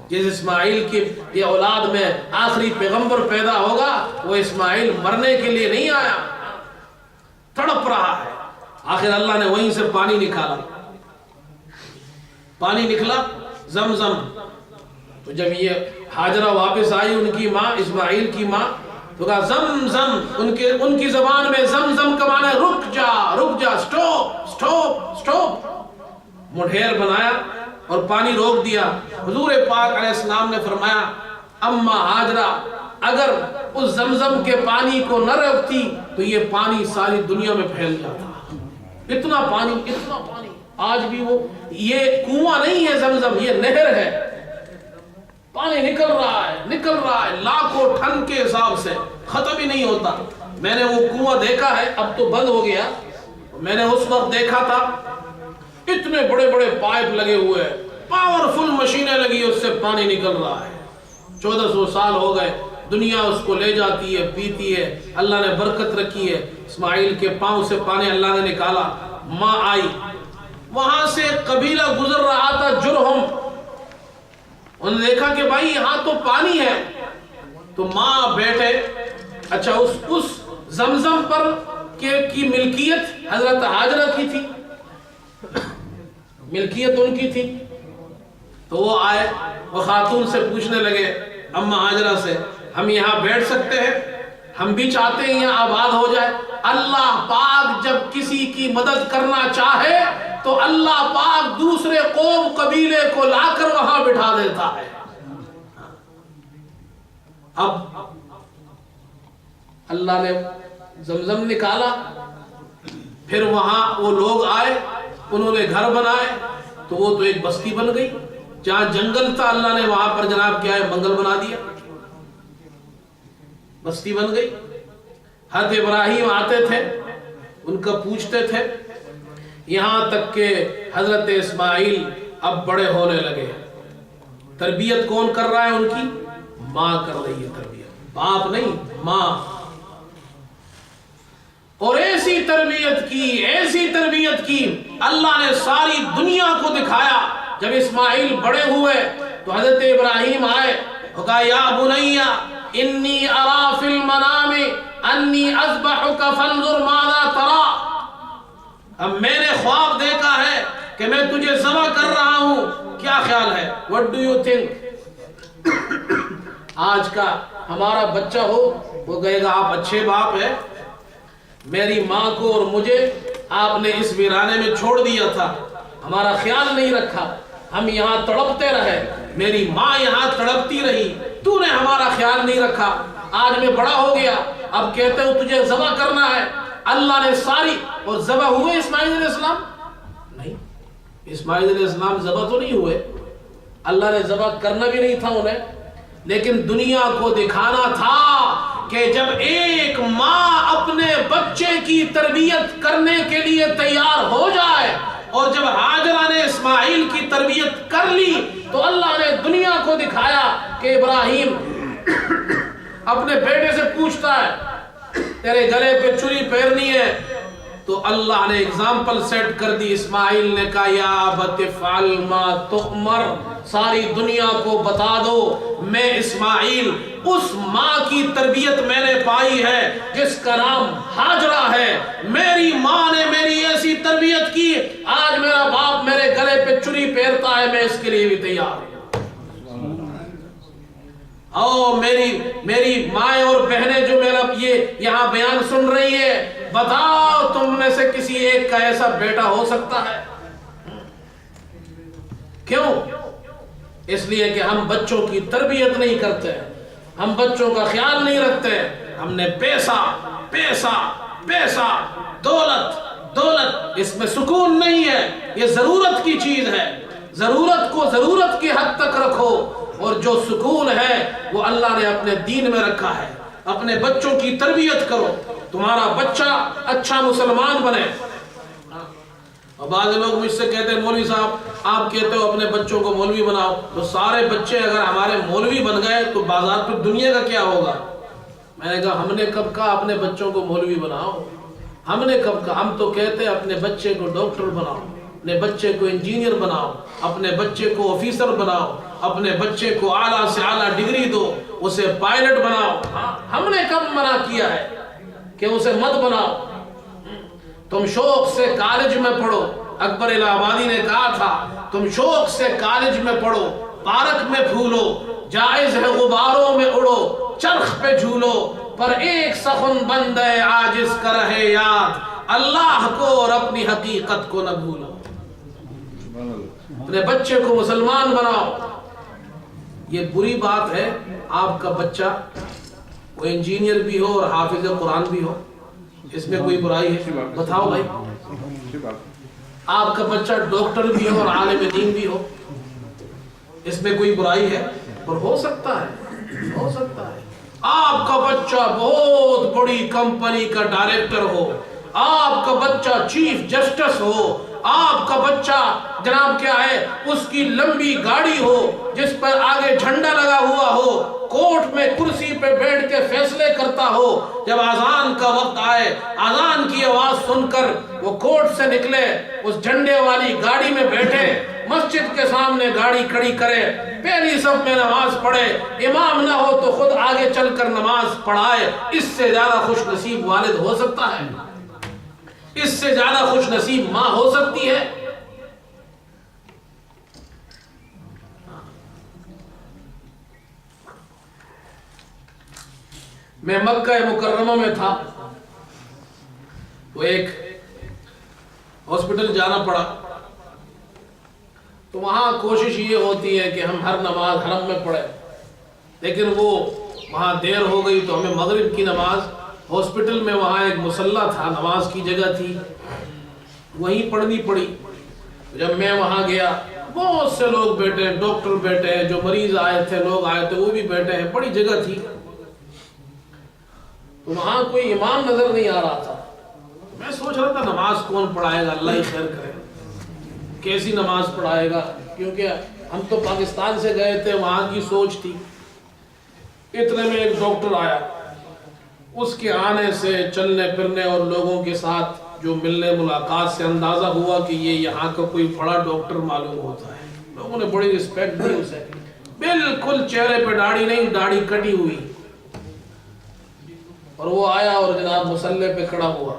جس اسماعیل کی یہ اولاد میں آخری پیغمبر پیدا ہوگا وہ اسماعیل مرنے کے لیے نہیں آیا، تڑپ رہا ہے. آخر اللہ نے وہیں سے پانی نکالا، پانی نکلا زمزم. تو جب یہ ہاجرہ واپس آئی ان کی ماں، اسماعیل کی ماں، تو کہا زمزم، ان کی زبان میں زمزم کا معنی ہے رک جا، سٹاپ سٹاپ سٹاپ. مڈھیر بنایا اور پانی روک دیا. حضور پاک علیہ السلام نے فرمایا اما ہاجرہ اگر اس زمزم کے پانی کو نہ روکتی تو یہ پانی ساری دنیا میں پھیل جاتا. اتنا پانی. آج بھی وہ یہ کنواں نہیں ہے زمزم، یہ نہر ہے. پانی نکل رہا ہے لاکھوں ٹن کے حساب سے، ختم ہی نہیں ہوتا. میں نے وہ کنواں دیکھا ہے، اب تو بند ہو گیا. میں نے اس وقت دیکھا تھا اتنے بڑے بڑے پائپ لگے ہوئے ہیں، پاورفل مشینیں لگی، اس سے پانی نکل رہا ہے. 1400 سال ہو گئے، دنیا اس کو لے جاتی ہے، پیتی ہے. اللہ نے برکت رکھی ہے. اسماعیل کے پاؤں سے پانی اللہ نے نکالا. ماں آئی، وہاں سے قبیلہ گزر رہا تھا جرہم. انہوں نے دیکھا کہ بھائی یہاں تو پانی ہے. تو ماں بیٹے، اچھا اس زمزم پر کی ملکیت حضرت ہاجرہ کی تھی، ملکیت ان کی تھی. تو وہ آئے، وہ خاتون سے پوچھنے لگے اما ہاجرہ سے، ہم یہاں بیٹھ سکتے ہیں؟ ہم بھی چاہتے ہیں یہاں آباد ہو جائے. اللہ پاک جب کسی کی مدد کرنا چاہے تو اللہ پاک دوسرے قوم قبیلے کو لا کر وہاں بٹھا دیتا ہے. اب اللہ نے زمزم نکالا، پھر وہاں وہ لوگ آئے، انہوں نے گھر بنائے. تو وہ تو ایک بستی بن گئی. جہاں جنگل تھا اللہ نے وہاں پر جناب کیا ہے منگل بنا دیا، بستی بن گئی. حضرت ابراہیم آتے تھے، ان کا پوچھتے تھے، یہاں تک کہ حضرت اسماعیل اب بڑے ہونے لگے. تربیت کون کر رہا ہے ان کی؟ ماں کر رہی ہے تربیت، باپ نہیں، ماں. اور ایسی تربیت کی اللہ نے ساری دنیا کو دکھایا. جب اسماعیل بڑے ہوئے تو حضرت ابراہیم آئے، کہا یا بنی انی ارا فی المنام انی اذبحک فانظر ماذا ترى. اب میں نے خواب دیکھا ہے کہ میں تجھے ذبح کر رہا ہوں، کیا خیال ہے؟ what do you think؟ آج کا ہمارا بچہ ہو وہ کہے گا آپ اچھے باپ ہیں، میری ماں کو اور مجھے آپ نے اس ویرانے میں چھوڑ دیا تھا، ہمارا خیال نہیں رکھا، ہم یہاں تڑپتے رہے، میری ماں یہاں تڑپتی رہی، تو نے ہمارا خیال نہیں رکھا. آج میں بڑا ہو گیا، اب کہتے ہو تجھے ذبح کرنا ہے. اللہ نے ساری، اور ذبح ہوئے اسماعیل علیہ السلام؟ نہیں، اسماعیل علیہ السلام ذبح تو نہیں ہوئے، اللہ نے ذبح کرنا بھی نہیں تھا انہیں. لیکن دنیا کو دکھانا تھا کہ جب ایک ماں اپنے بچے کی تربیت کرنے کے لیے تیار ہو جائے، اور جب ہاجرہ نے اسماعیل کی تربیت کر لی تو اللہ نے دنیا کو دکھایا کہ ابراہیم اپنے بیٹے سے پوچھتا ہے تیرے گلے پہ چوری پہننی ہے، تو اللہ نے اگزامپل سیٹ کر دی. اسماعیل نے کہا یا ابت افعل ما تؤمر، ساری دنیا کو بتا دو میں اسماعیل اس ماں کی تربیت میں نے پائی ہے جس کا نام ہاجرہ ہے. میری ماں نے میری ایسی تربیت کی، آج میرا باپ میرے گلے پہ چوری پہنتا ہے، میں اس کے لیے بھی تیار ہوں. او میری مائیں اور بہنیں جو میرا یہ یہاں بیان سن رہی ہے، بتاؤ تم میں سے کسی ایک کا ایسا بیٹا ہو سکتا ہے؟ کیوں؟ اس لیے کہ ہم بچوں کی تربیت نہیں کرتے، ہم بچوں کا خیال نہیں رکھتے. ہم نے پیسہ پیسہ پیسہ، دولت، اس میں سکون نہیں ہے. یہ ضرورت کی چیز ہے، ضرورت کو ضرورت کی حد تک رکھو، اور جو سکون ہے وہ اللہ نے اپنے دین میں رکھا ہے. اپنے بچوں کی تربیت کرو، تمہارا بچہ اچھا مسلمان بنے. اور بعض لوگ مجھ سے کہتے ہیں مولوی صاحب آپ کہتے ہو اپنے بچوں کو مولوی بناؤ، تو سارے بچے اگر ہمارے مولوی بن گئے تو بازار پہ دنیا کا کیا ہوگا؟ میں نے کہا ہم نے کب کہا اپنے بچوں کو مولوی بناؤ؟ ہم نے کب کہا؟ ہم تو کہتے ہیں اپنے بچے کو ڈاکٹر بناؤ، اپنے بچے کو انجینئر بناؤ، اپنے بچے کو آفیسر بناؤ، اپنے بچے کو اعلیٰ سے اعلیٰ ڈگری دو، اسے پائلٹ بناؤ. ہم نے کب منع کیا ہے کہ اسے مت بناؤ؟ تم شوق سے کالج میں پڑھو. اکبر الہ آبادی نے کہا تھا تم شوق سے کالج میں پڑھو، پارک میں پھولو، جائز ہے غباروں میں اڑو، چرخ پہ جھولو، پر ایک سخن بندے عاجز کا رہے یاد، اللہ کو اور اپنی حقیقت کو نہ بھولو۔ اپنے بچے کو مسلمان بناؤ۔ یہ بری بات ہے آپ کا بچہ وہ انجینئر بھی ہو اور حافظ قرآن بھی ہو، اس میں کوئی برائی ہے؟ بتاؤ بھائی۔ آپ کا بچہ ڈاکٹر بھی ہو اور عالم دین بھی ہو، اس میں کوئی برائی ہے؟ اور ہو سکتا ہے، ہو سکتا ہے آپ کا بچہ بہت بڑی کمپنی کا ڈائریکٹر ہو، آپ کا بچہ چیف جسٹس ہو، آپ کا بچہ جناب کیا ہے اس کی لمبی گاڑی ہو جس پر آگے جھنڈا لگا ہوا ہو، کورٹ میں کرسی پہ بیٹھ کے فیصلے کرتا ہو، جب اذان کا وقت آئے اذان کی آواز سن کر وہ کورٹ سے نکلے، اس جھنڈے والی گاڑی میں بیٹھے، مسجد کے سامنے گاڑی کھڑی کرے، پہلی صف میں نماز پڑھے، امام نہ ہو تو خود آگے چل کر نماز پڑھائے، اس سے زیادہ خوش نصیب والد ہو سکتا ہے؟ اس سے زیادہ خوش نصیب ماں ہو سکتی ہے؟ میں مکہ مکرمہ میں تھا تو ایک ہاسپٹل جانا پڑا، تو وہاں کوشش یہ ہوتی ہے کہ ہم ہر نماز حرم میں پڑھیں، لیکن وہ وہاں دیر ہو گئی تو ہمیں مغرب کی نماز ہاسپٹل میں، وہاں ایک مصلی تھا، نماز کی جگہ تھی، وہیں پڑھنی پڑی۔ جب میں وہاں گیا بہت سے لوگ بیٹھے ہیں، ڈاکٹر بیٹھے ہیں، جو مریض آئے تھے لوگ آئے تھے وہ بھی بیٹھے ہیں، بڑی جگہ تھی، تو وہاں کوئی امام نظر نہیں آ رہا تھا۔ میں سوچ رہا تھا نماز کون پڑھائے گا، اللہ ہی خیر کرے، کیسی نماز پڑھائے گا، کیونکہ ہم تو پاکستان سے گئے تھے، وہاں کی سوچ تھی۔ اتنے میں ایک ڈاکٹر آیا، اس کے آنے سے چلنے پھرنے اور لوگوں کے ساتھ جو ملنے ملاقات سے اندازہ ہوا کہ یہ یہاں کا کوئی بڑا ڈاکٹر معلوم ہوتا ہے، لوگوں نے بڑی رسپیکٹ دی اسے، بالکل چہرے پہ داڑھی نہیں، داڑھی کٹی ہوئی، اور وہ آیا اور جناب مصلی پہ کھڑا ہوا۔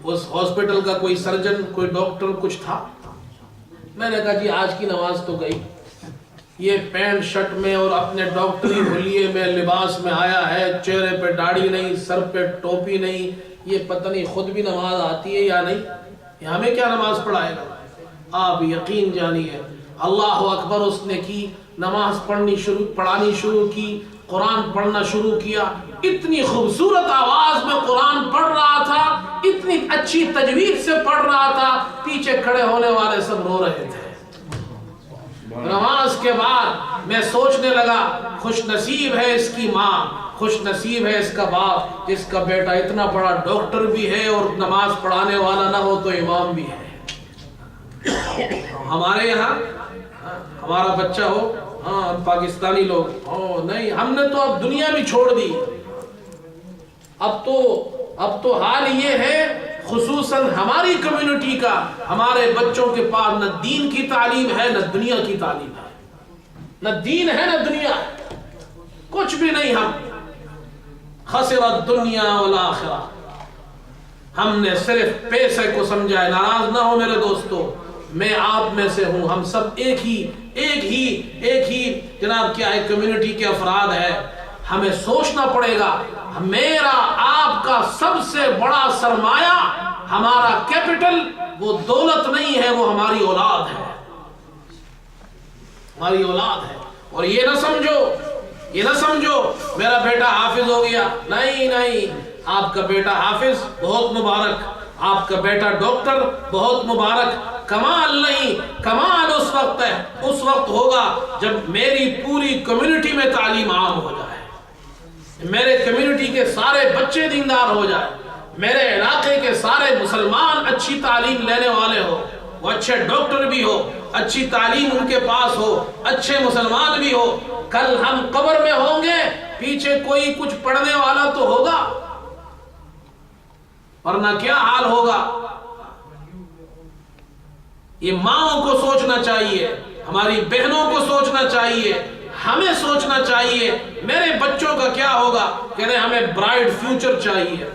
اس ہاسپٹل کا کوئی سرجن کوئی ڈاکٹر کچھ تھا، میں نے کہا جی آج کی نماز تو گئی، یہ پینٹ شرٹ میں اور اپنے ڈاکٹری حلیے میں لباس میں آیا ہے، چہرے پہ داڑھی نہیں، سر پہ ٹوپی نہیں، یہ پتہ نہیں خود بھی نماز آتی ہے یا نہیں، یہ ہمیں کیا نماز پڑھائے گا؟ آپ یقین جانیے اللہ اکبر اس نے کی، نماز پڑھانی شروع کی، قرآن پڑھنا شروع کیا، اتنی خوبصورت آواز میں قرآن پڑھ رہا تھا، اتنی اچھی تجوید سے پڑھ رہا تھا، پیچھے کھڑے ہونے والے سب رو رہے تھے۔ نماز کے بعد میں سوچنے لگا خوش نصیب ہے اس کی ماں، خوش نصیب ہے اس کا باپ، جس کا بیٹا اتنا بڑا ڈاکٹر بھی ہے اور نماز پڑھانے والا نہ ہو تو امام بھی ہے۔ ہمارے یہاں ہمارا بچہ ہو، ہاں پاکستانی لوگ نہیں، ہم نے تو اب دنیا بھی چھوڑ دی، اب تو حال یہ ہے خصوصاً ہماری کمیونٹی کا، ہمارے بچوں کے پاس نہ دین کی تعلیم ہے نہ دنیا کی تعلیم ہے، نہ دین ہے نہ دنیا ہے، کچھ بھی نہیں، ہم خسر الدنیا والآخرہ، ہم نے صرف پیسے کو سمجھا ہے۔ ناراض نہ ہو میرے دوستو، میں آپ میں سے ہوں، ہم سب ایک ہی جناب کیا ہے کمیونٹی کے افراد ہیں، ہمیں سوچنا پڑے گا، میرا آپ کا سب سے بڑا سرمایہ، ہمارا کیپٹل وہ دولت نہیں ہے، وہ ہماری اولاد ہے، ہماری اولاد ہے۔ اور یہ نہ سمجھو میرا بیٹا حافظ ہو گیا، نہیں، آپ کا بیٹا حافظ بہت مبارک، آپ کا بیٹا ڈاکٹر بہت مبارک، کمال نہیں، کمال اس وقت ہوگا جب میری پوری کمیونٹی میں تعلیم عام ہو جائے، میرے کمیونٹی کے سارے بچے دیندار ہو جائے، میرے علاقے کے سارے مسلمان اچھی تعلیم لینے والے ہو، وہ اچھے ڈاکٹر بھی ہو، اچھی تعلیم ان کے پاس ہو، اچھے مسلمان بھی ہو، کل ہم قبر میں ہوں گے، پیچھے کوئی کچھ پڑھنے والا تو ہوگا، ورنہ کیا حال ہوگا؟ یہ ماؤں کو سوچنا چاہیے، ہماری بہنوں کو سوچنا چاہیے، ہمیں سوچنا چاہیے میرے بچوں کا کیا ہوگا۔ کہہ رہے ہمیں برائٹ فیوچر چاہیے،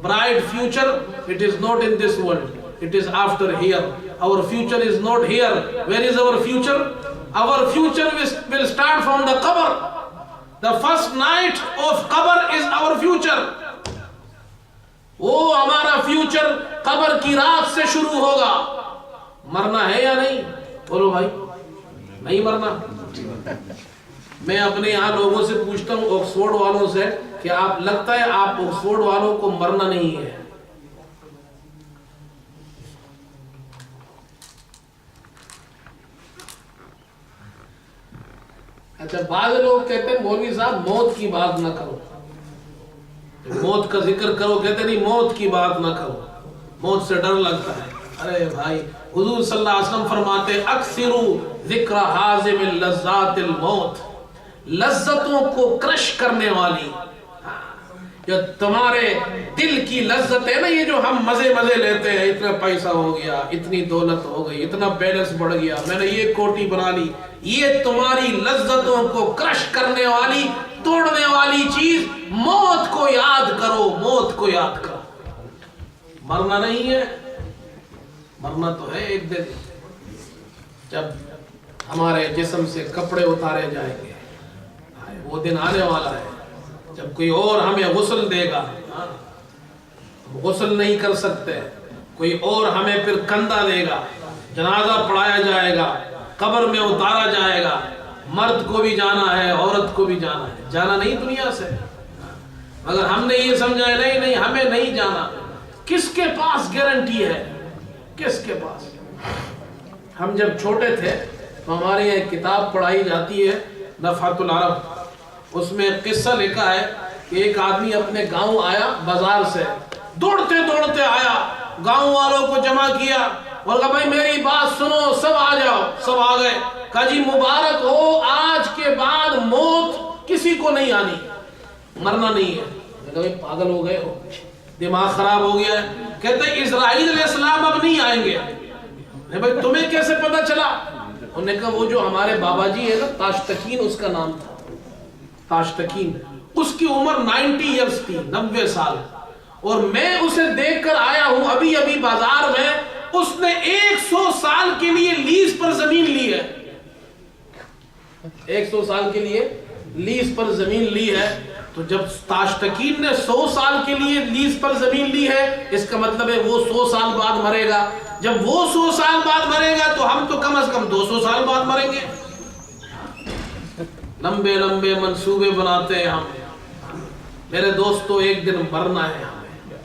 bright future it is not in this world, it is after here. Our future is not here. Where is our future? Our future will start from the qabr. The first night of qabr is our future. وہ ہمارا future قبر کی رات سے شروع ہوگا. مرنا ہے یا نہیں؟ بولو بھائی, نہیں مرنا. میں اپنے یہاں لوگوں سے پوچھتا ہوں, آکسفورڈ والوں سے, کہ آپ لگتا ہے آپ آکسفورڈ والوں کو مرنا نہیں ہے؟ اچھا, بعض لوگ کہتے ہیں مولوی صاحب موت کی بات نہ کرو, موت کا ذکر کرو, کہتے نہیں موت کی بات نہ کرو, موت سے ڈر لگتا ہے. ارے بھائی, حضور صلی اللہ علیہ وسلم فرماتے اکثروا ذکر حازم اللذات الموت, لذتوں کو کرش کرنے والی, جو تمہارے دل کی لذت ہے نا, یہ جو ہم مزے لیتے ہیں, اتنا پیسہ ہو گیا, اتنی دولت ہو گئی, اتنا بیلنس بڑھ گیا, میں نے یہ کوٹی بنا لی, یہ تمہاری لذتوں کو کرش کرنے والی, توڑنے والی چیز. موت کو یاد کرو, موت کو یاد کرو. مرنا نہیں ہے, مرنا تو ہے ایک دن, جب ہمارے جسم سے کپڑے اتارے جائیں گے. وہ دن آنے والا ہے جب کوئی اور ہمیں غسل دے گا, غسل نہیں کر سکتے, کوئی اور ہمیں پھر کندھا دے گا, جنازہ پڑھایا جائے گا, قبر میں اتارا جائے گا. مرد کو بھی جانا ہے, عورت کو بھی جانا ہے, جانا نہیں دنیا سے. مگر ہم نے یہ سمجھا ہے نہیں ہمیں نہیں جانا. کس کے پاس گارنٹی ہے, کس کے پاس؟ ہم جب چھوٹے تھے تو ہمارے یہاں ایک کتاب پڑھائی جاتی ہے نفحۃ العرب, اس میں قصہ لکھا ہے کہ ایک آدمی اپنے گاؤں آیا, بازار سے دوڑتے آیا, گاؤں والوں کو جمع کیا اور کہا بھائی میری بات سنو, سب آ جاؤ. سب آ گئے. کہا جی مبارک ہو, آج کے بعد موت کسی کو نہیں آنی, مرنا نہیں ہے. میں کہا بھائی پاگل ہو گئے ہو, دماغ خراب ہو گیا ہے. کہتے ہیں اسرائیل علیہ السلام اب نہیں آئیں گے. بھائی تمہیں کیسے پتا چلا؟ انہوں نے کہا وہ جو ہمارے بابا جی ہے نا, تاشتکین اس کا نام تھا, تاشتکین, اس کی عمر 90 ایئرز تھی, 90 سال, اور میں اسے دیکھ کر آیا ہوں ابھی بازار میں. اس نے 100 سال کے لیے لیز پر زمین لی ہے, 100 سال کے لیے لیز پر زمین لی ہے. تو جب تاشتکین نے 100 سال کے لیے لیز پر زمین لی ہے, اس کا مطلب ہے وہ 100 سال بعد مرے گا. جب وہ 100 سال بعد مرے گا تو ہم تو کم از کم 200 سال بعد مریں گے. لمبے منصوبے بناتے ہیں ہم. میرے دوستو, ایک دن مرنا ہے ہمیں.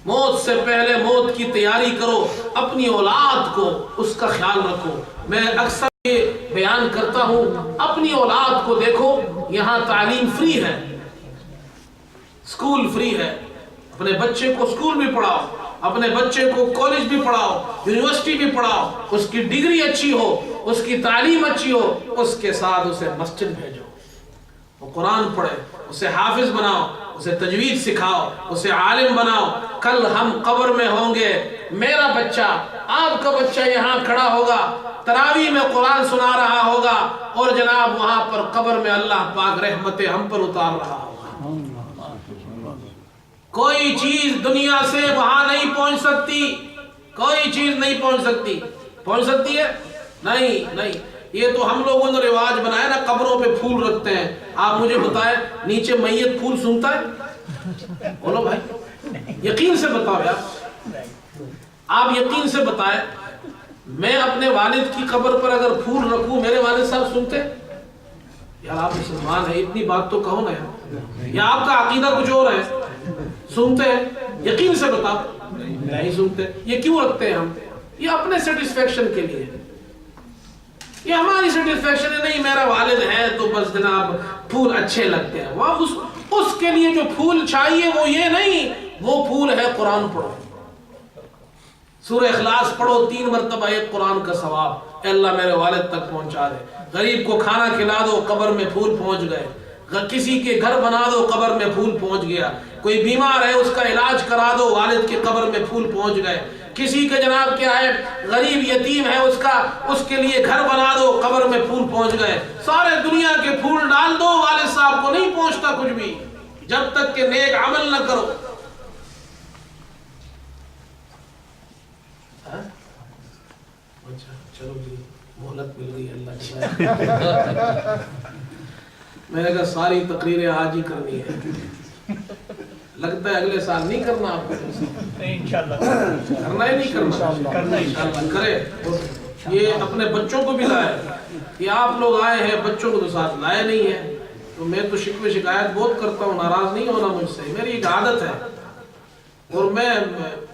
موت سے پہلے موت کی تیاری کرو, اپنی اولاد کو اس کا خیال رکھو. میں اکثر یہ بیان کرتا ہوں, اپنی اولاد کو دیکھو, یہاں تعلیم فری ہے, اسکول فری ہے. اپنے بچے کو اسکول بھی پڑھاؤ, اپنے بچے کو کالج بھی پڑھاؤ, یونیورسٹی بھی پڑھاؤ, اس کی ڈگری اچھی ہو, اس کی تعلیم اچھی ہو, اس کے ساتھ اسے مسجد بھیجو, وہ قرآن پڑھے, اسے حافظ بناؤ, اسے تجوید سکھاؤ, اسے عالم بناؤ. کل ہم قبر میں ہوں گے, میرا بچہ, آپ کا بچہ یہاں کھڑا ہوگا, تراویح میں قرآن سنا رہا ہوگا, اور جناب وہاں پر قبر میں اللہ پاک رحمتیں ہم پر اتار رہا ہوگا. کوئی چیز دنیا سے وہاں نہیں پہنچ سکتی, کوئی چیز نہیں پہنچ سکتی. پہنچ سکتی ہے؟ نہیں. یہ تو ہم لوگوں نے رواج بنایا نا, قبروں پہ پھول رکھتے ہیں. آپ مجھے بتائیں نیچے میت پھول سونگتا ہے؟ بولو بھائی, یقین سے بتاؤ یار, آپ یقین سے بتائیں. میں اپنے والد کی قبر پر اگر پھول رکھوں, میرے والد صاحب سنتے؟ یار آپ مسلمان ہیں, اتنی بات تو کہو نا یار, یا آپ کا عقیدہ کچھ اور ہے؟ سنتے ہیں؟ یقین سے بتاؤ. نہیں سنتے. یہ کیوں رکھتے ہیں ہم؟ یہ اپنے سیٹسفیکشن کے لیے, یہ ہماری سیٹسفیکشن ہے. نہیں میرا والد ہے تو بس جناب پھول اچھے لگتے ہیں. وہ اس کے لیے جو پھول چاہیے وہ یہ نہیں, وہ پھول ہے قرآن پڑھو, سورہ اخلاص پڑھو 3 مرتبہ, ایک قرآن کا ثواب. اے اللہ میرے والد تک پہنچا دے. غریب کو کھانا کھلا دو, قبر میں پھول پہنچ گئے. کسی کے گھر بنا دو, قبر میں پھول پہنچ گیا. کوئی بیمار ہے اس کا علاج کرا دو, والد کی قبر میں پھول پہنچ گئے. کسی کے جناب کیا ہے, غریب یتیم ہے, اس کے لیے گھر بنا دو, قبر میں پھول پہنچ گئے. سارے دنیا کے پھول ڈال دو, والد صاحب کو نہیں پہنچتا کچھ بھی, جب تک کہ نیک عمل نہ کرو. چلو جی, مہلت مل گئی اللہ کی. میں نے کہا ساری تقریریں آج ہی کرنی ہے. لگتا ہے اگلے سال نہیں کرنا آپ کو. انشاءاللہ کرنا ہی نہیں کرنا. انشاءاللہ کرے. یہ اپنے بچوں کو بھی لائے. یہ آپ لوگ آئے ہیں, بچوں کو تو ساتھ لائے نہیں ہیں. تو میں تو شکوے شکایت بہت کرتا ہوں, ناراض نہیں ہونا مجھ سے, میری ایک عادت ہے. اور میں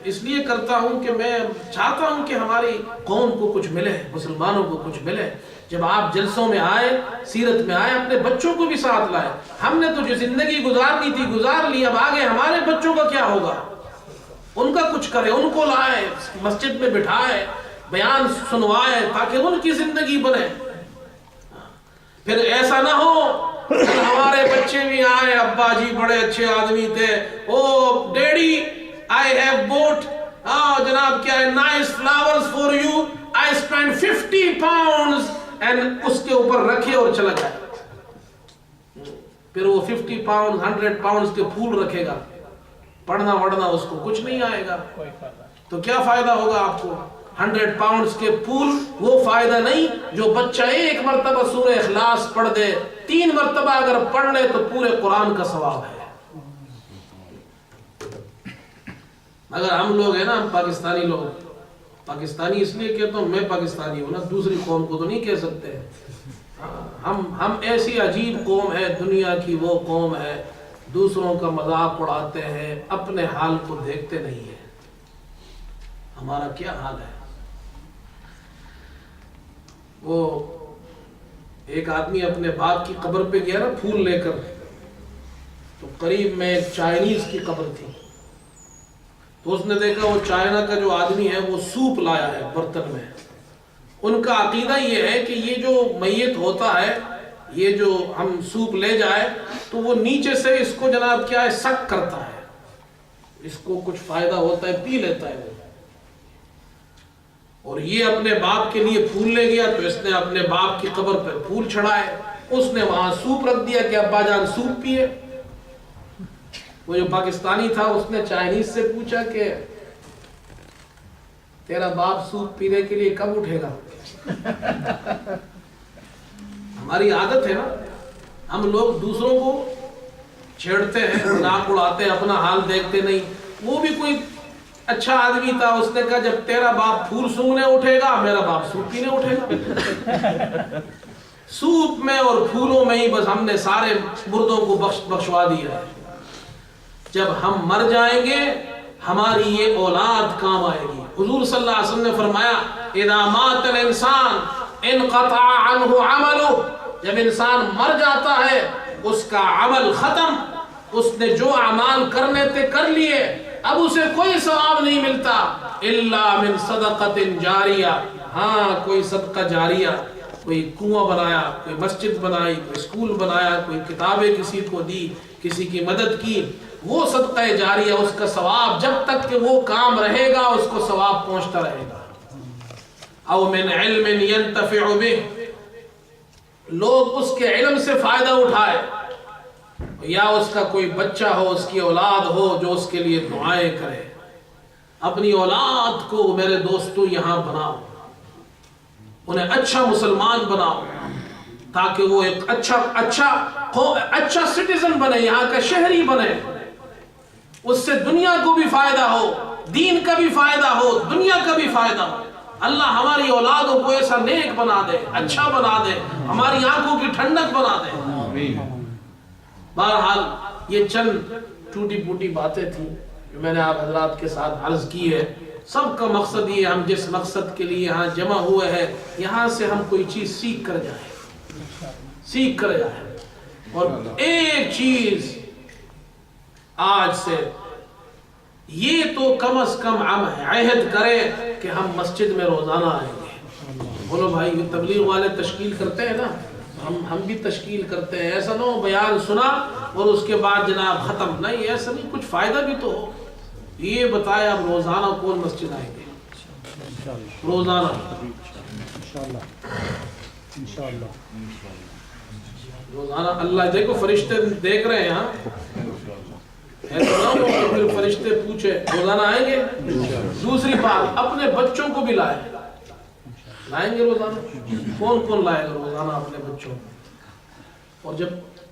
اس لیے کرتا ہوں کہ میں چاہتا ہوں کہ ہماری قوم کو کچھ ملے, مسلمانوں کو کچھ ملے. جب آپ جلسوں میں آئے, سیرت میں آئے, اپنے بچوں کو بھی ساتھ لائے. ہم نے تو جو زندگی گزارنی تھی گزار لی, اب آگے ہمارے بچوں کا کیا ہوگا؟ ان کا کچھ کرے, ان کو لائے, مسجد میں بٹھائے, بیان سنوائے تاکہ ان کی زندگی بنے. پھر ایسا نہ ہو ہمارے بچے بھی آئے, ابا جی بڑے اچھے آدمی تھے, او ڈیڈی I have bought جناب کیا ہے nice flowers for you, I spent 50 pounds, and اس کے اوپر رکھے اور چلا جائے. پھر وہ 50 pounds 100 pounds کے پھول رکھے گا, پڑھنا وڑھنا اس کو کچھ نہیں آئے گا. تو کیا فائدہ ہوگا آپ کو؟ 100 pounds کے پھول وہ فائدہ نہیں جو بچہ ایک مرتبہ سورہ اخلاص پڑھ دے, 3 مرتبہ اگر پڑھ لے تو پورے قرآن کا ثواب ہے. اگر ہم لوگ ہیں نا, ہم پاکستانی لوگ, پاکستانی اس لیے کہتا ہوں, میں پاکستانی ہوں نا, دوسری قوم کو تو نہیں کہہ سکتے. ہم ایسی عجیب قوم ہے, دنیا کی وہ قوم ہے, دوسروں کا مذاق اڑاتے ہیں, اپنے حال کو دیکھتے نہیں ہیں. ہمارا کیا حال ہے؟ وہ ایک آدمی اپنے باپ کی قبر پہ گیا نا پھول لے کر, تو قریب میں ایک چائنیز کی قبر تھی. تو اس نے دیکھا وہ چائنا کا جو آدمی ہے وہ سوپ لایا ہے برتن میں. ان کا عقیدہ یہ ہے کہ یہ جو میت ہوتا ہے, یہ جو ہم سوپ لے جائے تو وہ نیچے سے اس کو جناب کیا ہے سک کرتا ہے, اس کو کچھ فائدہ ہوتا ہے, پی لیتا ہے وہ. اور یہ اپنے باپ کے لیے پھول لے گیا, تو اس نے اپنے باپ کی قبر پہ پھول چڑھائے, اس نے وہاں سوپ رکھ دیا کہ ابا جان سوپ پیے. وہ جو پاکستانی تھا اس نے چائنیز سے پوچھا کہ تیرا باپ سوپ پینے کے لیے کب اٹھے گا؟ ہماری عادت ہے نا, ہم لوگ دوسروں کو چھیڑتے ہیں, مذاق اڑاتے ہیں, اپنا حال دیکھتے نہیں. وہ بھی کوئی اچھا آدمی تھا, اس نے کہا جب تیرا باپ پھول سونگنے اٹھے گا, میرا باپ سوپ پینے اٹھے گا. سوپ میں اور پھولوں میں ہی بس ہم نے سارے مردوں کو بخشوا دیا ہے. جب ہم مر جائیں گے ہماری یہ اولاد کام آئے گی. حضور صلی اللہ علیہ وسلم نے فرمایا اذا مات الانسان انقطع عنہ عملہ, جب انسان مر جاتا ہے اس کا عمل ختم, اس نے جو اعمال کرنے تھے کر لیے, اب اسے کوئی ثواب نہیں ملتا الا من صدقۃ جاریہ. ہاں کوئی صدقہ جاریہ, کوئی کنواں بنایا, کوئی مسجد بنائی, کوئی اسکول بنایا, کوئی کتابیں کسی کو دی, کسی کی مدد کی, وہ صدقہ جاریہ, اس کا ثواب جب تک کہ وہ کام رہے گا اس کو ثواب پہنچتا رہے گا. او من علم ينتفع به, لوگ اس کے علم سے فائدہ اٹھائے, یا اس کا کوئی بچہ ہو, اس کی اولاد ہو جو اس کے لیے دعائیں کرے. اپنی اولاد کو میرے دوستو یہاں بناؤ, انہیں اچھا مسلمان بناؤ تاکہ وہ ایک اچھا سٹیزن بنے, یہاں کا شہری بنے. اس سے دنیا کو بھی فائدہ ہو, دین کا بھی فائدہ ہو, دنیا کا بھی فائدہ ہو. اللہ ہماری اولادوں کو ایسا نیک بنا دے, اچھا بنا دے, ہماری آنکھوں کی ٹھنڈک بنا دے. بہرحال یہ چند ٹوٹی پوٹی باتیں تھیں جو میں نے آپ حضرات کے ساتھ عرض کی ہے. سب کا مقصد یہ, ہم جس مقصد کے لیے یہاں جمع ہوئے ہیں یہاں سے ہم کوئی چیز سیکھ کر جائیں. اور ایک چیز آج سے یہ تو کم از کم ہم عہد کریں کہ ہم مسجد میں روزانہ آئیں گے. بولو بھائی, یہ تبلیغ والے تشکیل کرتے ہیں نا, ہم بھی تشکیل کرتے ہیں. ایسا نہ ہو بیان سنا اور اس کے بعد جناب ختم, نہیں, ایسا نہیں, کچھ فائدہ بھی تو ہو. یہ بتائے اب روزانہ کون مسجد آئیں گے؟ روزانہ روزانہ. اللہ دیکھو فرشتے دیکھ رہے ہیں, ایسا نہ ہو کہ پھر فرشتے پوچھے روزانہ آئیں گے. دوسری بات, اپنے بچوں کو بھی لائیں گے روزانہ. کون کون لائے گا روزانہ اپنے بچوں کو؟ اور جب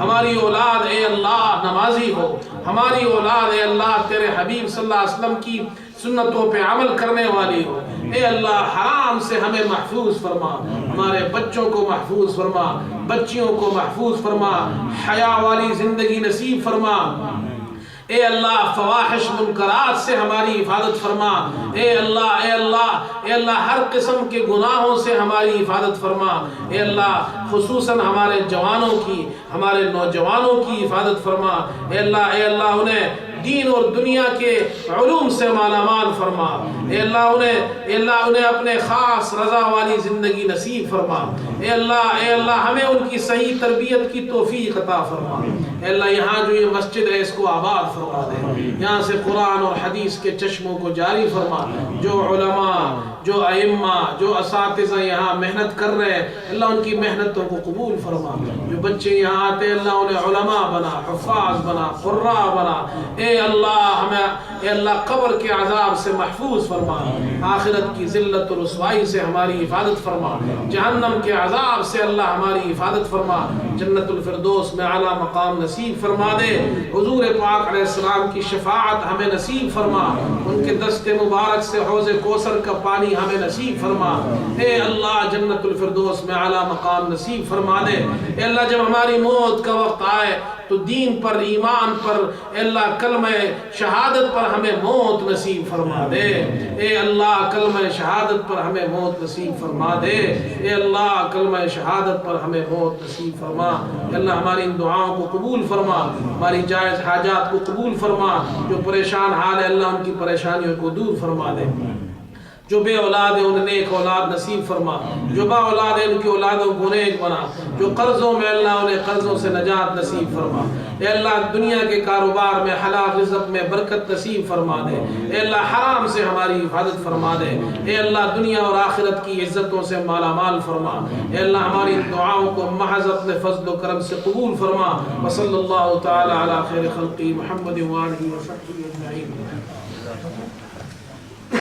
ہماری اولاد اے اللہ نمازی ہو، ہماری اولاد اے اللہ تیرے حبیب صلی اللہ علیہ وسلم کی سنتوں پہ عمل کرنے والی ہو، اے اللہ حرام سے ہمیں محفوظ فرما، ہمارے بچوں کو محفوظ فرما، بچیوں کو محفوظ فرما، حیا والی زندگی نصیب فرما، اے اللہ فواحش منکرات سے ہماری حفاظت فرما، اے اللہ اے اللہ اے اللہ ہر قسم کے گناہوں سے ہماری حفاظت فرما، اے اللہ خصوصاً ہمارے جوانوں کی، ہمارے نوجوانوں کی حفاظت فرما، اے اللہ انہیں دین اور دنیا کے علوم سے مالا مال فرما، اے اللہ انہیں اپنے خاص رضا والی زندگی نصیب فرما، اے اللہ ہمیں ان کی صحیح تربیت کی توفیق عطا فرما، اے اللہ یہاں جو یہ مسجد ہے اس کو آباد فرما دے، یہاں سے قرآن اور حدیث کے چشموں کو جاری فرما، جو علماء جو ائمہ جو اساتذہ یہاں محنت کر رہے ہیں اللہ ان کی محنتوں کو قبول فرما، جو بچے یہاں آتے اللہ انہیں علماء بنا، حفاظ بنا، قراء بنا، اے اللہ قبر کے عذاب سے محفوظ فرما، آخرت کی ذلت و رسوائی سے ہماری حفاظت فرما، جہنم کے عذاب سے اللہ ہماری حفاظت فرما، جنت الفردوس میں اعلیٰ مقام نصیب فرما دے، حضور پاک علیہ السلام کی شفاعت ہمیں نصیب فرما، ان کے دست مبارک سے حوض کوثر کا پانی ہمیں نصیب فرما، اے اللہ جنت الفردوس میں اعلیٰ مقام نصیب فرما دے، اے اللہ جب ہماری موت کا وقت آئے تو دین پر ایمان پر اے اللہ کلمہ شہادت پر ہمیں موت نصیب فرما دے، اے اللہ کلمہ شہادت پر ہمیں موت نصیب فرما دے، اے اللہ کلمہ شہادت پر ہمیں موت نصیب فرما، اے اللہ ہماری ان دعاؤں کو قبول فرما، ہماری جائز حاجات کو قبول فرما، جو پریشان حال ہے اللہ ان کی پریشانیوں کو دور فرما دے، جو بے اولاد ہے انہیں نیک اولاد نصیب فرما، جو با اولاد ہے ان کی اولادوں کو نیک بنا، جو قرضوں میں اللہ انہیں قرضوں سے نجات نصیب فرما، اے اللہ دنیا کے کاروبار میں حلال رزق میں برکت نصیب فرما دے، اے اللہ حرام سے ہماری حفاظت فرما دے، اے اللہ دنیا اور آخرت کی عزتوں سے مالا مال فرما، اے اللہ ہماری دعاؤں کو محض اپنے فضل و کرم سے قبول فرما، وصلی اللہ تعالی علی خیر خلقی محمد وآلہ وصحبہ